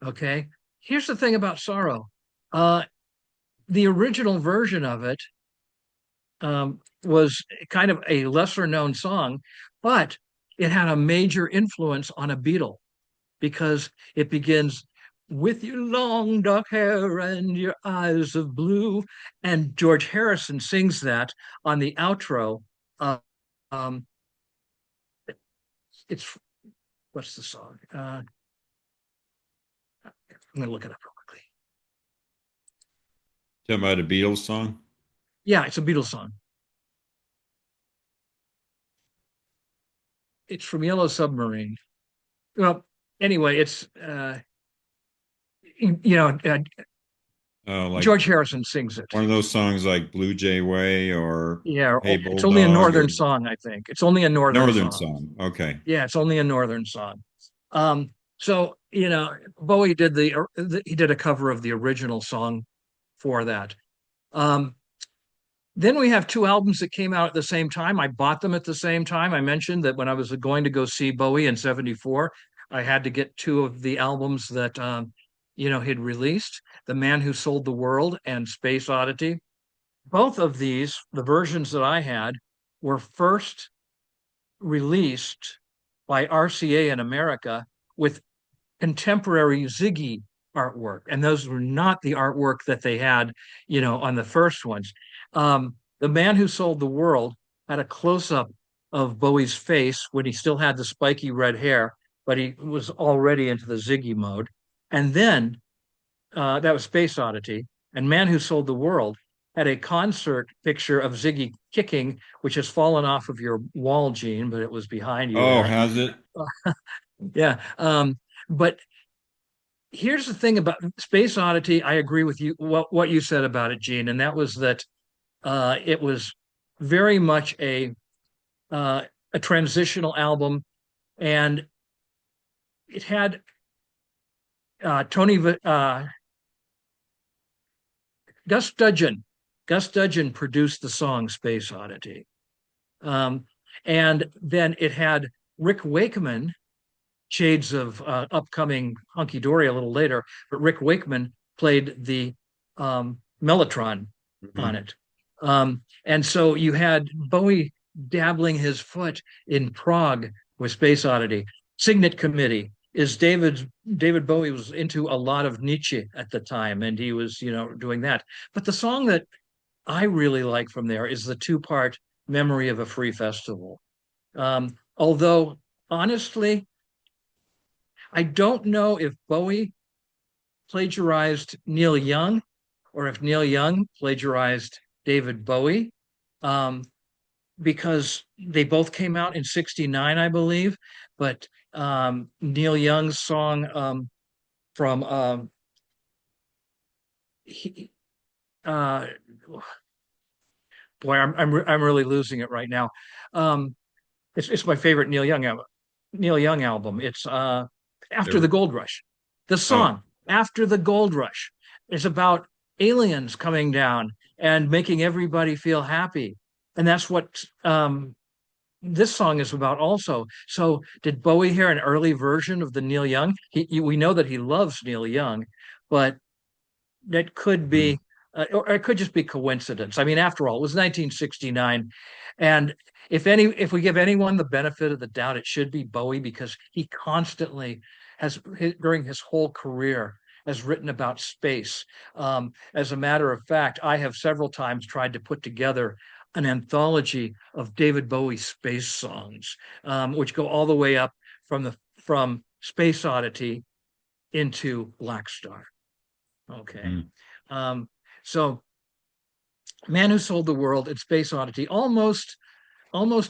okay? Here's the thing about Sorrow. Uh, the original version of it was kind of a lesser known song, but it had a major influence on a Beatle because it begins with your long dark hair and your eyes of blue. And George Harrison sings that on the outro. Uh, um, it's What's the song? I'm gonna look it up real quickly. Talking about a Beatles song? Yeah, it's a Beatles song. It's from Yellow Submarine. Well, anyway, it's Like George Harrison sings it. one of those songs like Blue Jay Way or Yeah, Hey it's only a Bulldog northern or song, I think. It's only a northern Northern song. song. Okay. Yeah, it's only a northern song. So Bowie did he did a cover of the original song for that. Um, then we have two albums that came out at the same time. I bought them at the same time. I mentioned that when I was going to go see Bowie in '74, I had to get two of the albums that he'd released: "The Man Who Sold the World" and "Space Oddity." Both of these, the versions that I had, were first released by RCA in America with contemporary Ziggy artwork, and those were not the artwork that they had, on the first ones. The Man Who Sold the World had a close up of Bowie's face when he still had the spiky red hair, but he was already into the Ziggy mode. And then that was Space Oddity, and Man Who Sold the World had a concert picture of Ziggy kicking, which has fallen off of your wall, Gene, but it was behind you Oh, there. has it? Yeah. But here's the thing about Space Oddity. I agree with you what you said about it, Gene, and that was that it was very much a transitional album, and it had Tony Gus Dudgeon. Gus Dudgeon produced the song Space Oddity, um, and then it had Rick Wakeman, shades of upcoming Hunky Dory a little later, but Rick Wakeman played the mellotron on Mhm. it. And so you had Bowie dabbling his foot in Prague with Space Oddity. Signet Committee is David Bowie was into a lot of Nietzsche at the time, and he was, doing that. But the song that I really like from there is the two-part Memory of a Free Festival. Although honestly, I don't know if Bowie plagiarized Neil Young or if Neil Young plagiarized David Bowie, um, because they both came out in '69, I believe. But Neil Young's song from he, uh, boy, I'm really losing it right now. Um, it's my favorite Neil Young album. It's After the There. Gold Rush. The Oh, song After the Gold Rush is about aliens coming down and making everybody feel happy. And that's what this song is about also. So did Bowie hear an early version of the Neil Young? We know that he loves Neil Young, but that could mm, be, or it could just be coincidence. I mean, after all, it was 1969, and if we give anyone the benefit of the doubt, it should be Bowie because he constantly during his whole career has written about space. As a matter of fact, I have several times tried to put together an anthology of David Bowie space songs, which go all the way up from Space Oddity into Black Star. Okay. mm. Um, so Man Who Sold the World and Space Oddity almost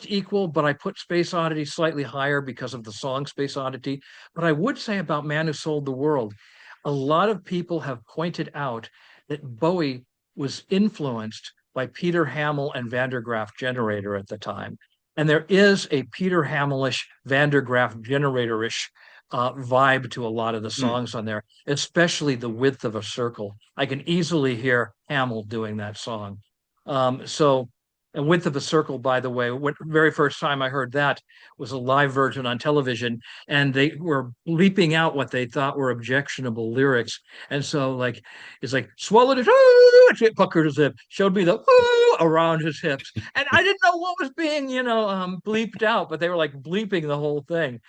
equal, but I put Space Oddity slightly higher because of the song Space Oddity. But I would say about Man Who Sold the World, a lot of people have pointed out that Bowie was influenced by Peter Hamel and Van der Graaf Generator at the time. And there is a Peter Hamelish, Van der Graaf Generator-ish vibe to a lot of the Mm. songs on there, especially The Width of a Circle. I can easily hear Hamel doing that song. So and Width of a Circle, by the way, what very first time I heard that was a live version on television, and they were bleeping out what they thought were objectionable lyrics. And so, like, it's like swallowed it, ooh, puckered his hip, showed me the ooh around his hips, and I didn't know what was being, bleeped out, but they were like bleeping the whole thing.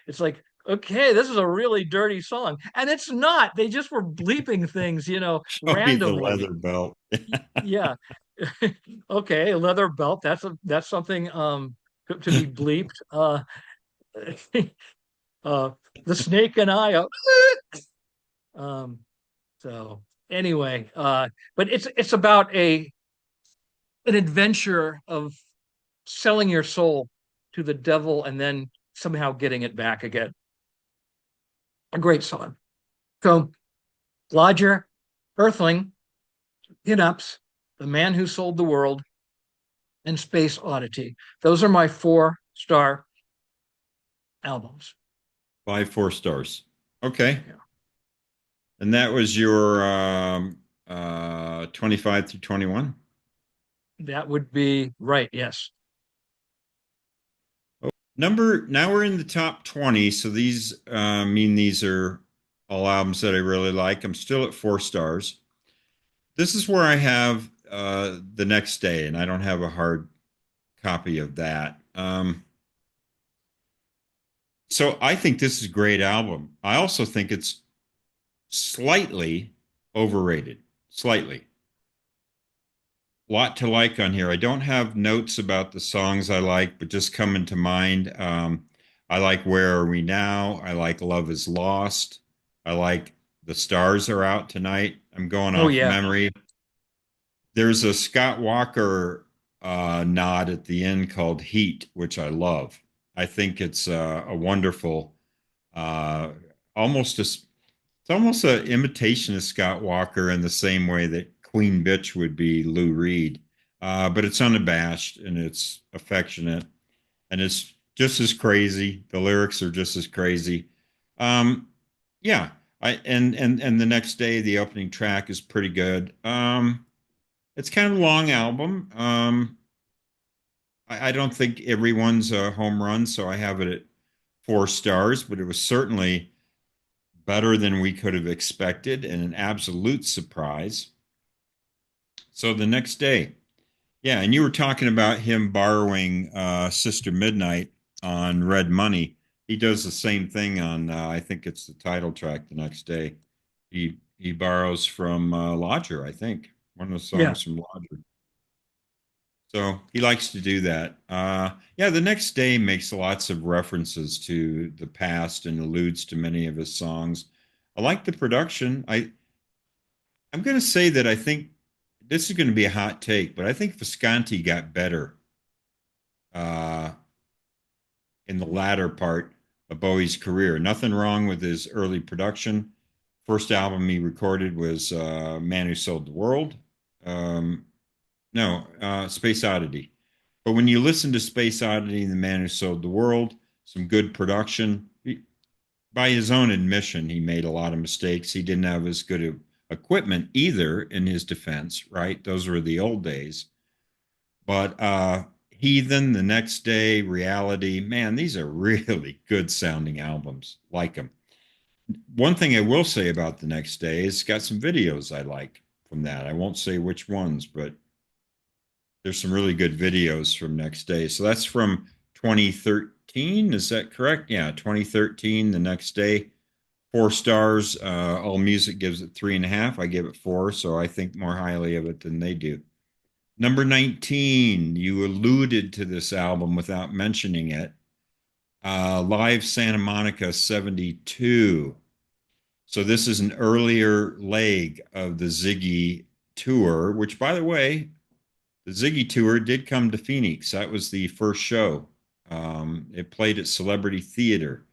It's like, okay, this is a really dirty song, and it's not. They just were bleeping things, Show me the randomly. leather belt. Yeah. Okay, a leather belt. That's something to be bleeped. Uh, the snake and I. Um, so anyway, but it's about a an adventure of selling your soul to the devil and then somehow getting it back again. A great song. So Lodger, Earthling, Pinups, The Man Who Sold the World, and Space Oddity. Those are my four-star albums. 4 stars. Okay. Yeah, And that was your 25 through 21. that would be right. Yes. Now we're in the top 20. So these mean these are all albums that I really like. I'm still at 4 stars. This is where I have the next day, and I don't have a hard copy of that. So I think this is a great album. I also think it's slightly overrated. Slightly. Lot to like on here. I don't have notes about the songs I like, but just coming to mind. I like Where Are We Now? I like Love Is Lost. I like The Stars Are Out Tonight. I'm going Oh off yeah. memory. There's a Scott Walker nod at the end called Heat, which I love. I think it's a wonderful, uh, almost a, it's almost an imitation of Scott Walker in the same way that Queen Bitch would be Lou Reed. But it's unabashed and it's affectionate and it's just as crazy. The lyrics are just as crazy. Um, yeah, and the next day the opening track is pretty good. It's kind of a long album. I don't think everyone's a home run, so I have it at 4 stars, but it was certainly better than we could have expected and an absolute surprise. So the next day, yeah, and you were talking about him borrowing Sister Midnight on Red Money. He does the same thing on, I think it's the title track the next day. He borrows from Lodger, I think, one of the Yeah. songs from Lodger. So he likes to do that. Yeah, the next day makes lots of references to the past and alludes to many of his songs. I like the production. I'm going to say that I think this is going to be a hot take, but I think Visconti got better uh, in the latter part of Bowie's career. Nothing wrong with his early production. First album he recorded was Man Who Sold the World. Um, no, Space Oddity. But when you listen to Space Oddity, The Man Who Sold the World, some good production. By his own admission, he made a lot of mistakes. He didn't have as good of equipment either in his defense, right? Those were the old days. But Heathen, The Next Day, Reality, man, these are really good sounding albums. Like them. One thing I will say about The Next Day is it's got some videos I like from that. I won't say which ones, but there's some really good videos from Next Day. So that's from 2013. Is that correct? Yeah, 2013, The Next Day. 4 stars. All Music gives it 3.5. I give it 4, so I think more highly of it than they do. Number 19, you alluded to this album without mentioning it. Live Santa Monica 72. So this is an earlier leg of the Ziggy tour, which, by the way, the Ziggy tour did come to Phoenix. That was the first show. It played at Celebrity Theater.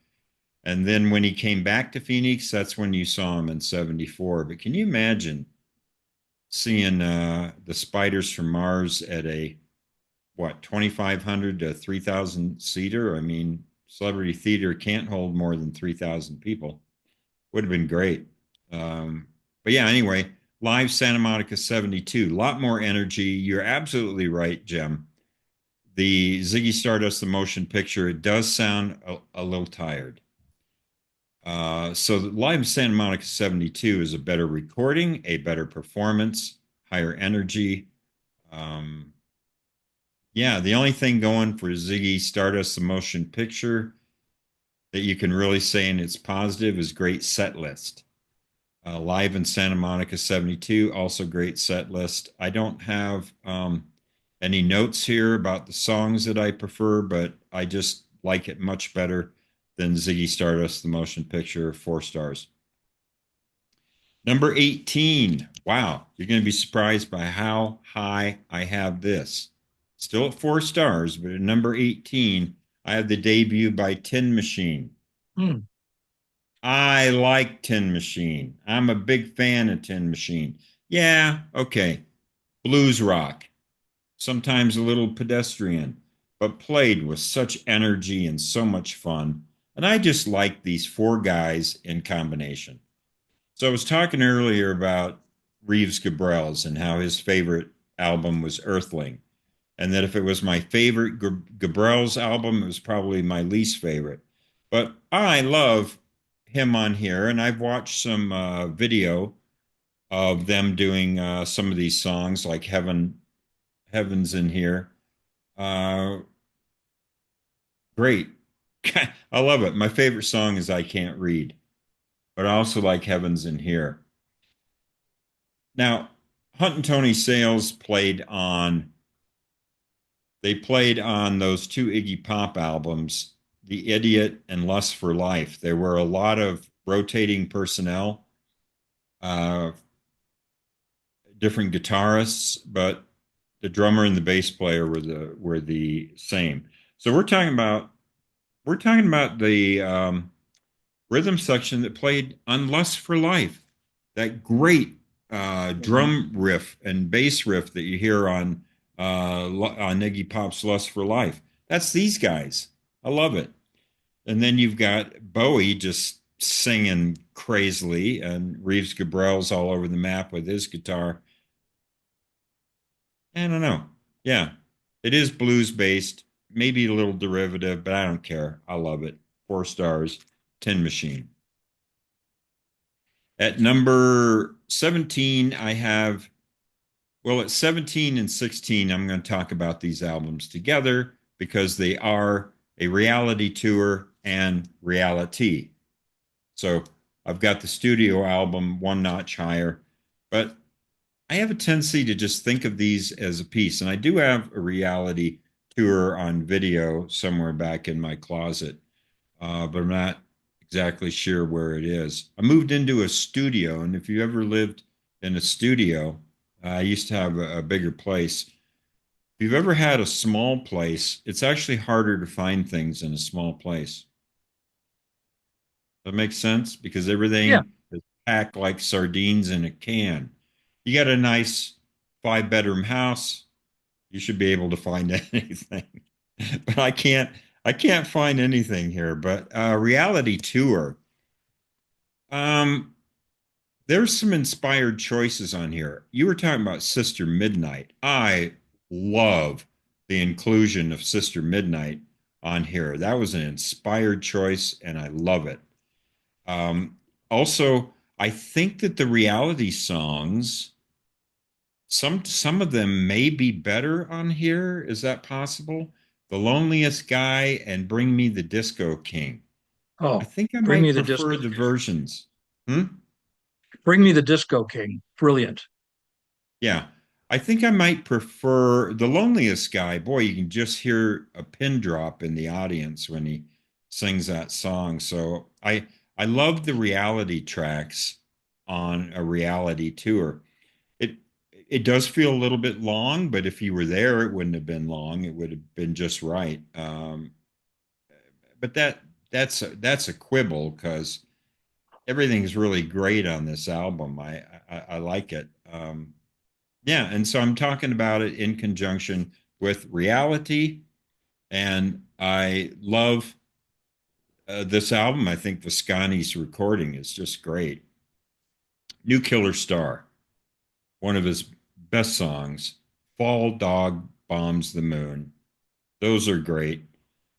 And then when he came back to Phoenix, that's when you saw him in 74. But can you imagine seeing the Spiders from Mars at a, what, 2,500 to 3,000 seater? I mean, Celebrity Theater can't hold more than 3,000 people. Would have been great. But yeah, anyway, live Santa Monica 72, a lot more energy. You're absolutely right, Jim. The Ziggy Stardust, the motion picture, it does sound a little tired. So the live Santa Monica 72 is a better recording, a better performance, higher energy. Um, yeah, the only thing going for Ziggy Stardust, the motion picture, that you can really say and it's positive is great set list. Live in Santa Monica 72, also great set list. I don't have any notes here about the songs that I prefer, but I just like it much better than Ziggy Stardust, the motion picture, 4 stars. Number 18. Wow, you're going to be surprised by how high I have this. Still at 4 stars, but at number 18, I have the debut by Tin Machine. Hmm. I like Tin Machine. I'm a big fan of Tin Machine. Yeah, okay. Blues rock, sometimes a little pedestrian, but played with such energy and so much fun. And I just like these four guys in combination. So I was talking earlier about Reeves Gabrels and how his favorite album was Earthling, and that if it was my favorite Gabrels album, it was probably my least favorite. But I love him on here, and I've watched some video of them doing some of these songs, like Heaven's in here. Uh, Great, I love it. My favorite song is I Can't Read, but I also like Heaven's in here. Now, Hunt and Tony Sales played on those two Iggy Pop albums, The Idiot and Lust for Life. There were a lot of rotating personnel, uh, different guitarists, but the drummer and the bass player were the same. So we're talking about the rhythm section that played on Lust for Life, that great Mhm. drum riff and bass riff that you hear on Iggy Pop's Lust for Life. That's these guys. I love it. And then you've got Bowie just singing crazily, and Reeves Gabrels all over the map with his guitar. I don't know. Yeah, it is blues based, maybe a little derivative, but I don't care. I love it. 4 stars, Tin Machine. At number 17, at 17 and 16, I'm going to talk about these albums together because they are a reality tour and reality. So I've got the studio album one notch higher, but I have a tendency to just think of these as a piece. And I do have a reality tour on video somewhere back in my closet, but I'm not exactly sure where it is. I moved into a studio, and if you ever lived in a studio, I used to have a bigger place. If you've ever had a small place, it's actually harder to find things in a small place. That makes sense because Yeah. everything is packed like sardines in a can. You got a nice 5 bedroom house, you should be able to find anything. But I can't find anything here. But reality tour. Um, there's some inspired choices on here. You were talking about Sister Midnight. I love the inclusion of Sister Midnight on here. That was an inspired choice, and I love it. Um, Also, I think that the reality songs, some of them may be better on here. Is that possible? The Loneliest Guy and Bring Me the Disco King. I Oh, think I bring me might the prefer disco the king. versions. Hmm? Bring me the disco king. Brilliant. Yeah. I think I might prefer the loneliest guy. Boy, you can just hear a pin drop in the audience when he sings that song. So I love the reality tracks on a reality tour. It it does feel a little bit long, but if you were there, it wouldn't have been long. It would have been just right. But that's a quibble because everything's really great on this album. I like it. Yeah, and so I'm talking about it in conjunction with reality, and I love this album. I think Visconti's recording is just great. New Killer Star, one of his best songs. Fall Dog Bombs the Moon. Those are great.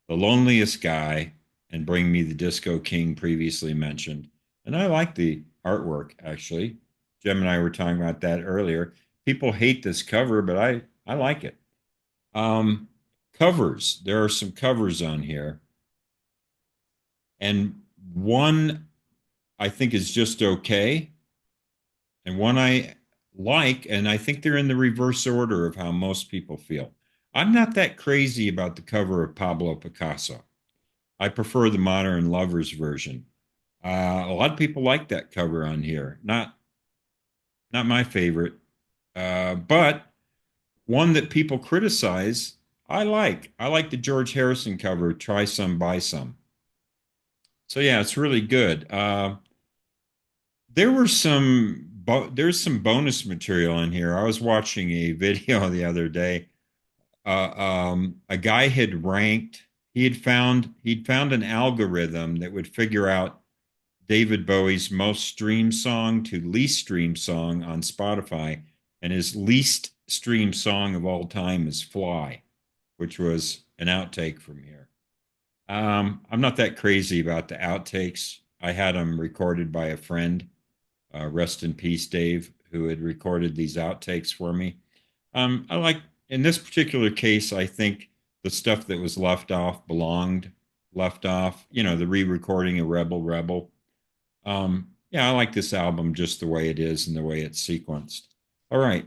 The Loneliest Guy and Bring Me the Disco King, previously mentioned. And I like the artwork, actually. Jim and I were talking about that earlier. People hate this cover, but I like it. Um, Covers. There are some covers on here, and one I think is just okay, and one I like, and I think they're in the reverse order of how most people feel. I'm not that crazy about the cover of Pablo Picasso. I prefer the Modern Lovers version. A lot of people like that cover on here. Not my favorite, but one that people criticize. I like. I like the George Harrison cover. Try some, buy some. So yeah, it's really good. There's some bonus material in here. I was watching a video the other day. A guy had ranked. He'd found an algorithm that would figure out David Bowie's most streamed song to least streamed song on Spotify, and his least streamed song of all time is "Fly," which was an outtake from here. I'm not that crazy about the outtakes. I had them recorded by a friend, rest in peace, Dave, who had recorded these outtakes for me. I like, in this particular case, I think the stuff that was left off belonged left off. You know, the re-recording of Rebel Rebel. Yeah, I like this album just the way it is and the way it's sequenced. All right,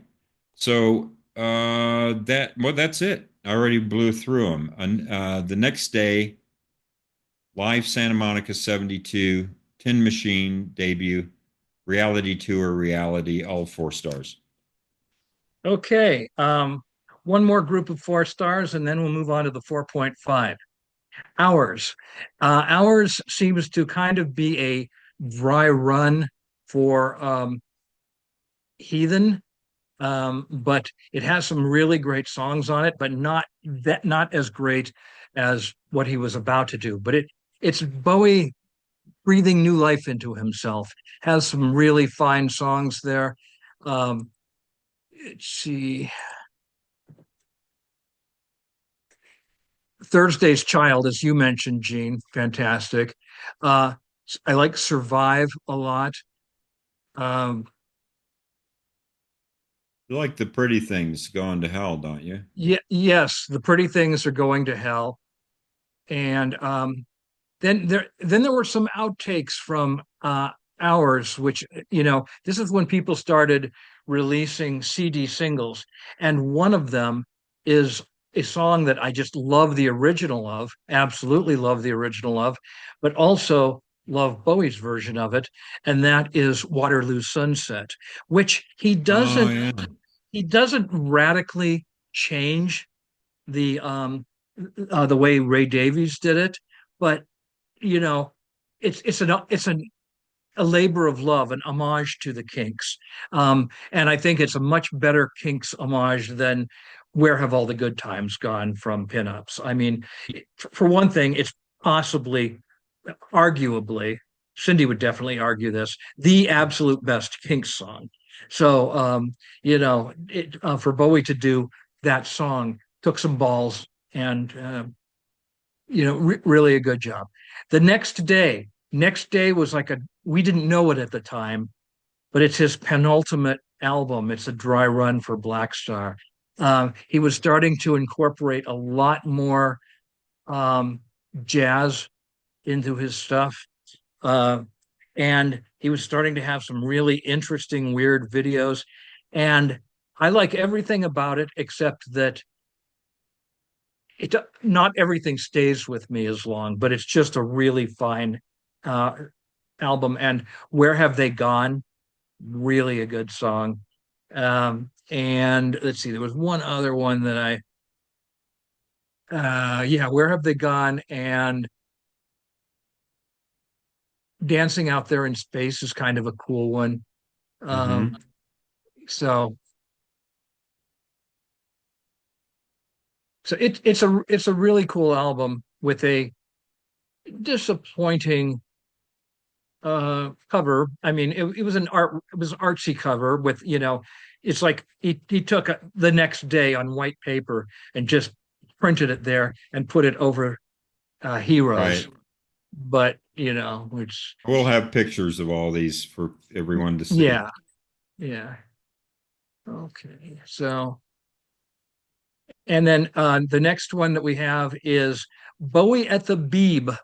so that's it. I already blew through them. And the next day, live Santa Monica '72, Tin Machine debut, reality tour, reality, all 4 stars. Okay. One more group of 4 stars, and then we'll move on to the 4.5. Ours. Ours seems to kind of be a dry run for Heathen, but it has some really great songs on it, but not as great as what he was about to do. But it's Bowie breathing new life into himself. Has some really fine songs there. Um, let's see. Thursday's Child, as you mentioned, Gene, fantastic. Uh, I like Survive a lot. Um, You like the pretty things going to hell, don't you? yes, The Pretty Things Are Going to Hell, and then there were some outtakes from ours, which this is when people started releasing CD singles, and one of them is a song that I just love the original of, absolutely love the original of, but also love Bowie's version of it, and that is Waterloo Sunset, which Oh yeah. he doesn't radically change the way Ray Davies did it, but you know, it's a labor of love, an homage to the Kinks, and I think it's a much better Kinks homage than "Where Have All the Good Times Gone" from Pinups. I mean, for one thing, it's possibly, arguably, Cindy would definitely argue this, the absolute best Kinks song. So, for Bowie to do that song took some balls and really a good job. The next day was like we didn't know it at the time, but it's his penultimate album. It's a dry run for Black Star. He was starting to incorporate a lot more um, jazz into his stuff. Uh, and he was starting to have some really interesting, weird videos. And I like everything about it except that it not everything stays with me as long, but it's just a really fine uh, album. And "Where Have They Gone?" Really a good song. And let's see, there was one other one that yeah, "Where Have They Gone?" and "Dancing Out There in Space" is kind of a cool one. Um, Mm-hmm. so it's a really cool album with a disappointing cover. I mean, it was it was an artsy cover with, it's like he took the next day on white paper and just printed it there and put it over Heroes. Right. But, which, We'll have pictures of all these for everyone to see. yeah, yeah. Okay. So, and then the next one that we have is Bowie at the Beeb.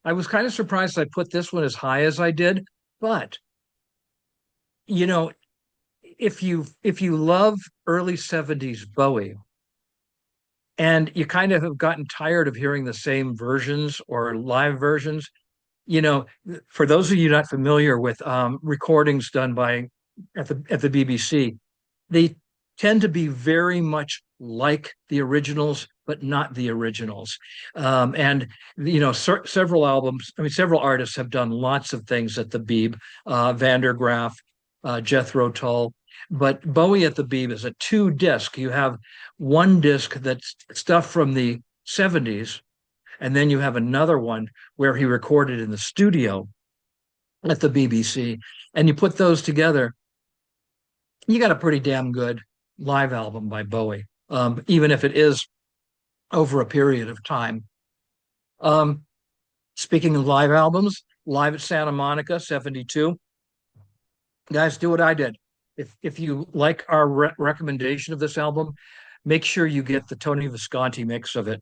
I was kind of surprised I put this one as high as I did, but you know, if you love early 70s Bowie and you kind of have gotten tired of hearing the same versions or live versions, you know, for those of you not familiar with recordings done by at the BBC, they tend to be very much like the originals, but not the originals. And several albums, I mean, several artists have done lots of things at the Beeb, Van der Graaf, Jethro Tull. But Bowie at the Beeb is a two disc. You have one disc that's stuff from the 70s, and then you have another one where he recorded in the studio at the BBC. And you put those together, you got a pretty damn good live album by Bowie, even if it is over a period of time. Um, Speaking of live albums, Live at Santa Monica, 72. Guys, do what I did. If you like our recommendation of this album, make sure you get the Tony Visconti mix of it.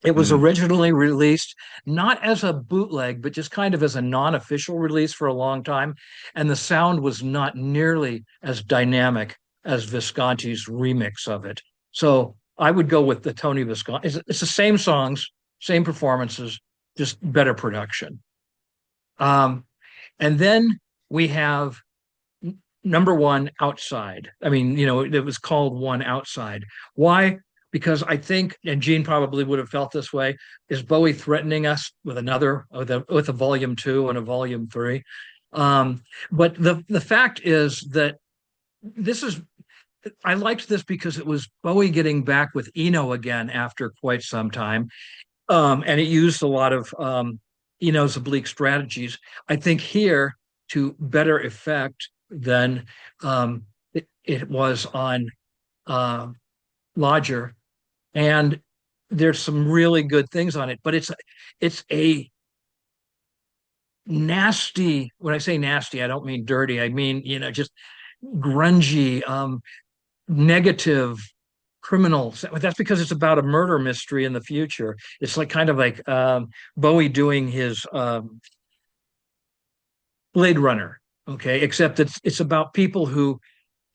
It was Mm. originally released not as a bootleg, but just kind of as a non-official release for a long time. And the sound was not nearly as dynamic as Visconti's remix of it. So I would go with the Tony Visconti. It's the same songs, same performances, just better production. Um, and then we have number one, Outside. I mean, it was called One Outside. Why? Because I think, and Gene probably would have felt this way, is Bowie threatening us with with a volume two and a volume three. But the fact is that this is I liked this because it was Bowie getting back with Eno again after quite some time. And it used a lot of Eno's oblique strategies. I think here to better effect than it was on uh, Lodger, and there's some really good things on it. But it's a nasty. When I say nasty, I don't mean dirty. I mean just grungy, negative criminal. That's because it's about a murder mystery in the future. It's like kind of like Bowie doing his Blade Runner. Okay, except it's about people who,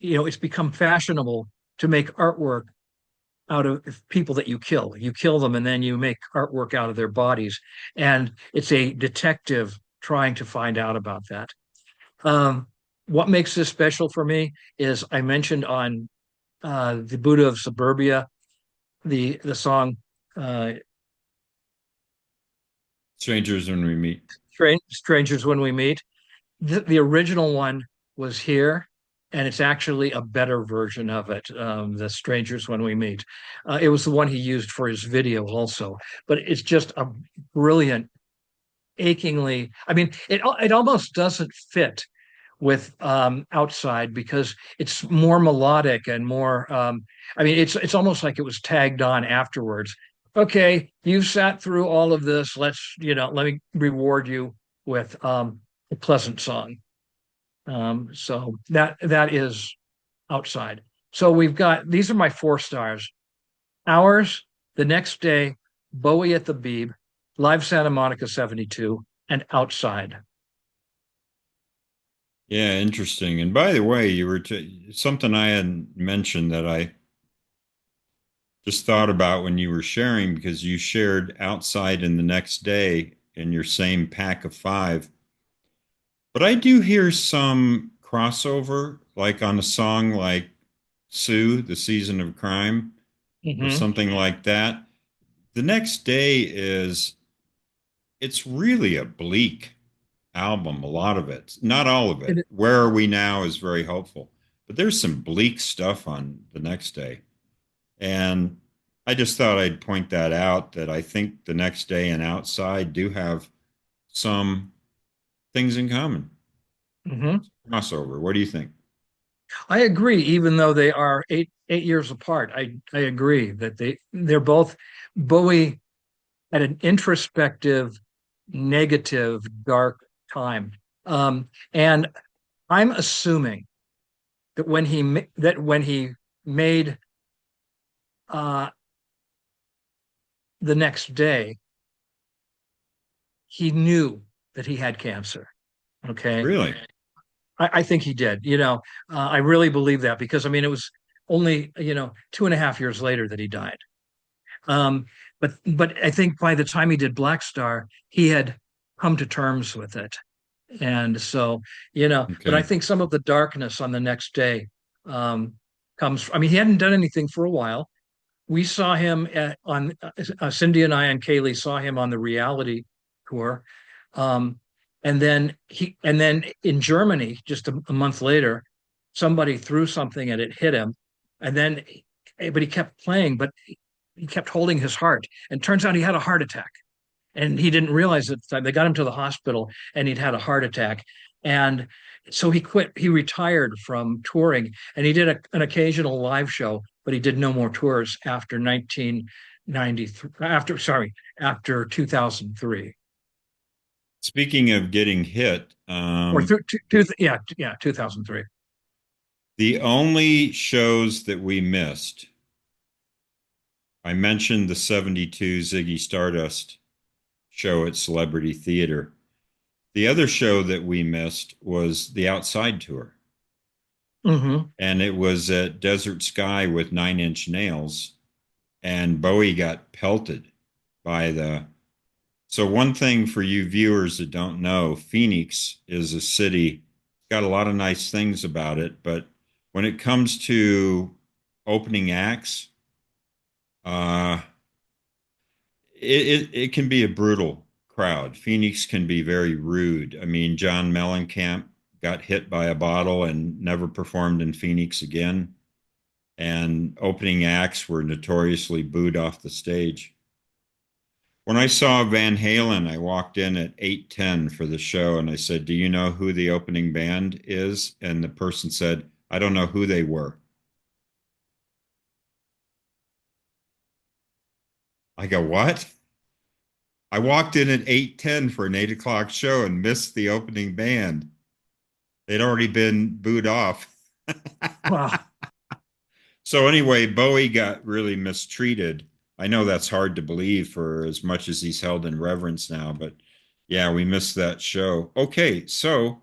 it's become fashionable to make artwork out of people that you kill. You kill them and then you make artwork out of their bodies. And it's a detective trying to find out about that. Um, what makes this special for me is I mentioned on the Buddha of Suburbia, the song Strangers when we meet. Strangers When We Meet. The original one was here, and it's actually a better version of it, the Strangers When We Meet. It was the one he used for his video also, but it's just a brilliant, achingly. I mean, it almost doesn't fit with Outside because it's more melodic and more. I mean, it's almost like it was tagged on afterwards. Okay, you've sat through all of this. Let me reward you with a pleasant song. So that is Outside. So we've got these are my 4 stars. Ours, The Next Day, Bowie at the Beeb, Live Santa Monica 72, and Outside. Yeah, interesting. And by the way, something I had mentioned that I just thought about when you were sharing because you shared Outside in the Next Day in your same pack of five. But I do hear some crossover, like on a song like Sue, The Season of Crime, or Mm-hmm. something like that. The Next Day it's really a bleak album, a lot of it, not all of it. It, Where Are We Now is very hopeful, but there's some bleak stuff on The Next Day. And I just thought I'd point that out that I think The Next Day and Outside do have some things in common. mhm. Crossover. What do you think? I agree, even though they are eight years apart. I agree that they're both Bowie at an introspective, negative, dark time. And I'm assuming that when he made uh, the next day, he knew that he had cancer. Okay, Really? I think he did. I really believe that because I mean it was only 2.5 years later that he died. Um, but I think by the time he did Black Star, he had come to terms with it, And so, but I Okay. think some of the darkness on the next day um, I mean, he hadn't done anything for a while. We saw him Cindy and I and Kaylee saw him on the reality tour. Um, and then in Germany, just a month later, somebody threw something and it hit him. And then, but he kept playing, but he kept holding his heart. And turns out he had a heart attack and he didn't realize at the time. They got him to the hospital and he'd had a heart attack. And so he quit, he retired from touring and he did an occasional live show, but he did no more tours after 1993, after 2003 Speaking of getting hit, or yeah, 2003. the only shows that we missed, I mentioned the 72 Ziggy Stardust show at Celebrity Theater. The other show that we missed was the Outside Tour, Mm-hmm. and it was at Desert Sky with Nine Inch Nails, and Bowie got pelted by the. So, one thing for you viewers that don't know, Phoenix is a city, got a lot of nice things about it, but when it comes to opening acts, uh, it can be a brutal crowd. Phoenix can be very rude. I mean, John Mellencamp got hit by a bottle and never performed in Phoenix again. And opening acts were notoriously booed off the stage. When I saw Van Halen, I walked in at 8:10 for the show and I said, "Do you know who the opening band is?" And the person said, "I don't know who they were." I go, "What?" I walked in at 8:10 for an 8 o'clock show and missed the opening band. They'd already been booed off. Wow. So anyway, Bowie got really mistreated. I know that's hard to believe for as much as he's held in reverence now, but yeah, we missed that show. Okay, so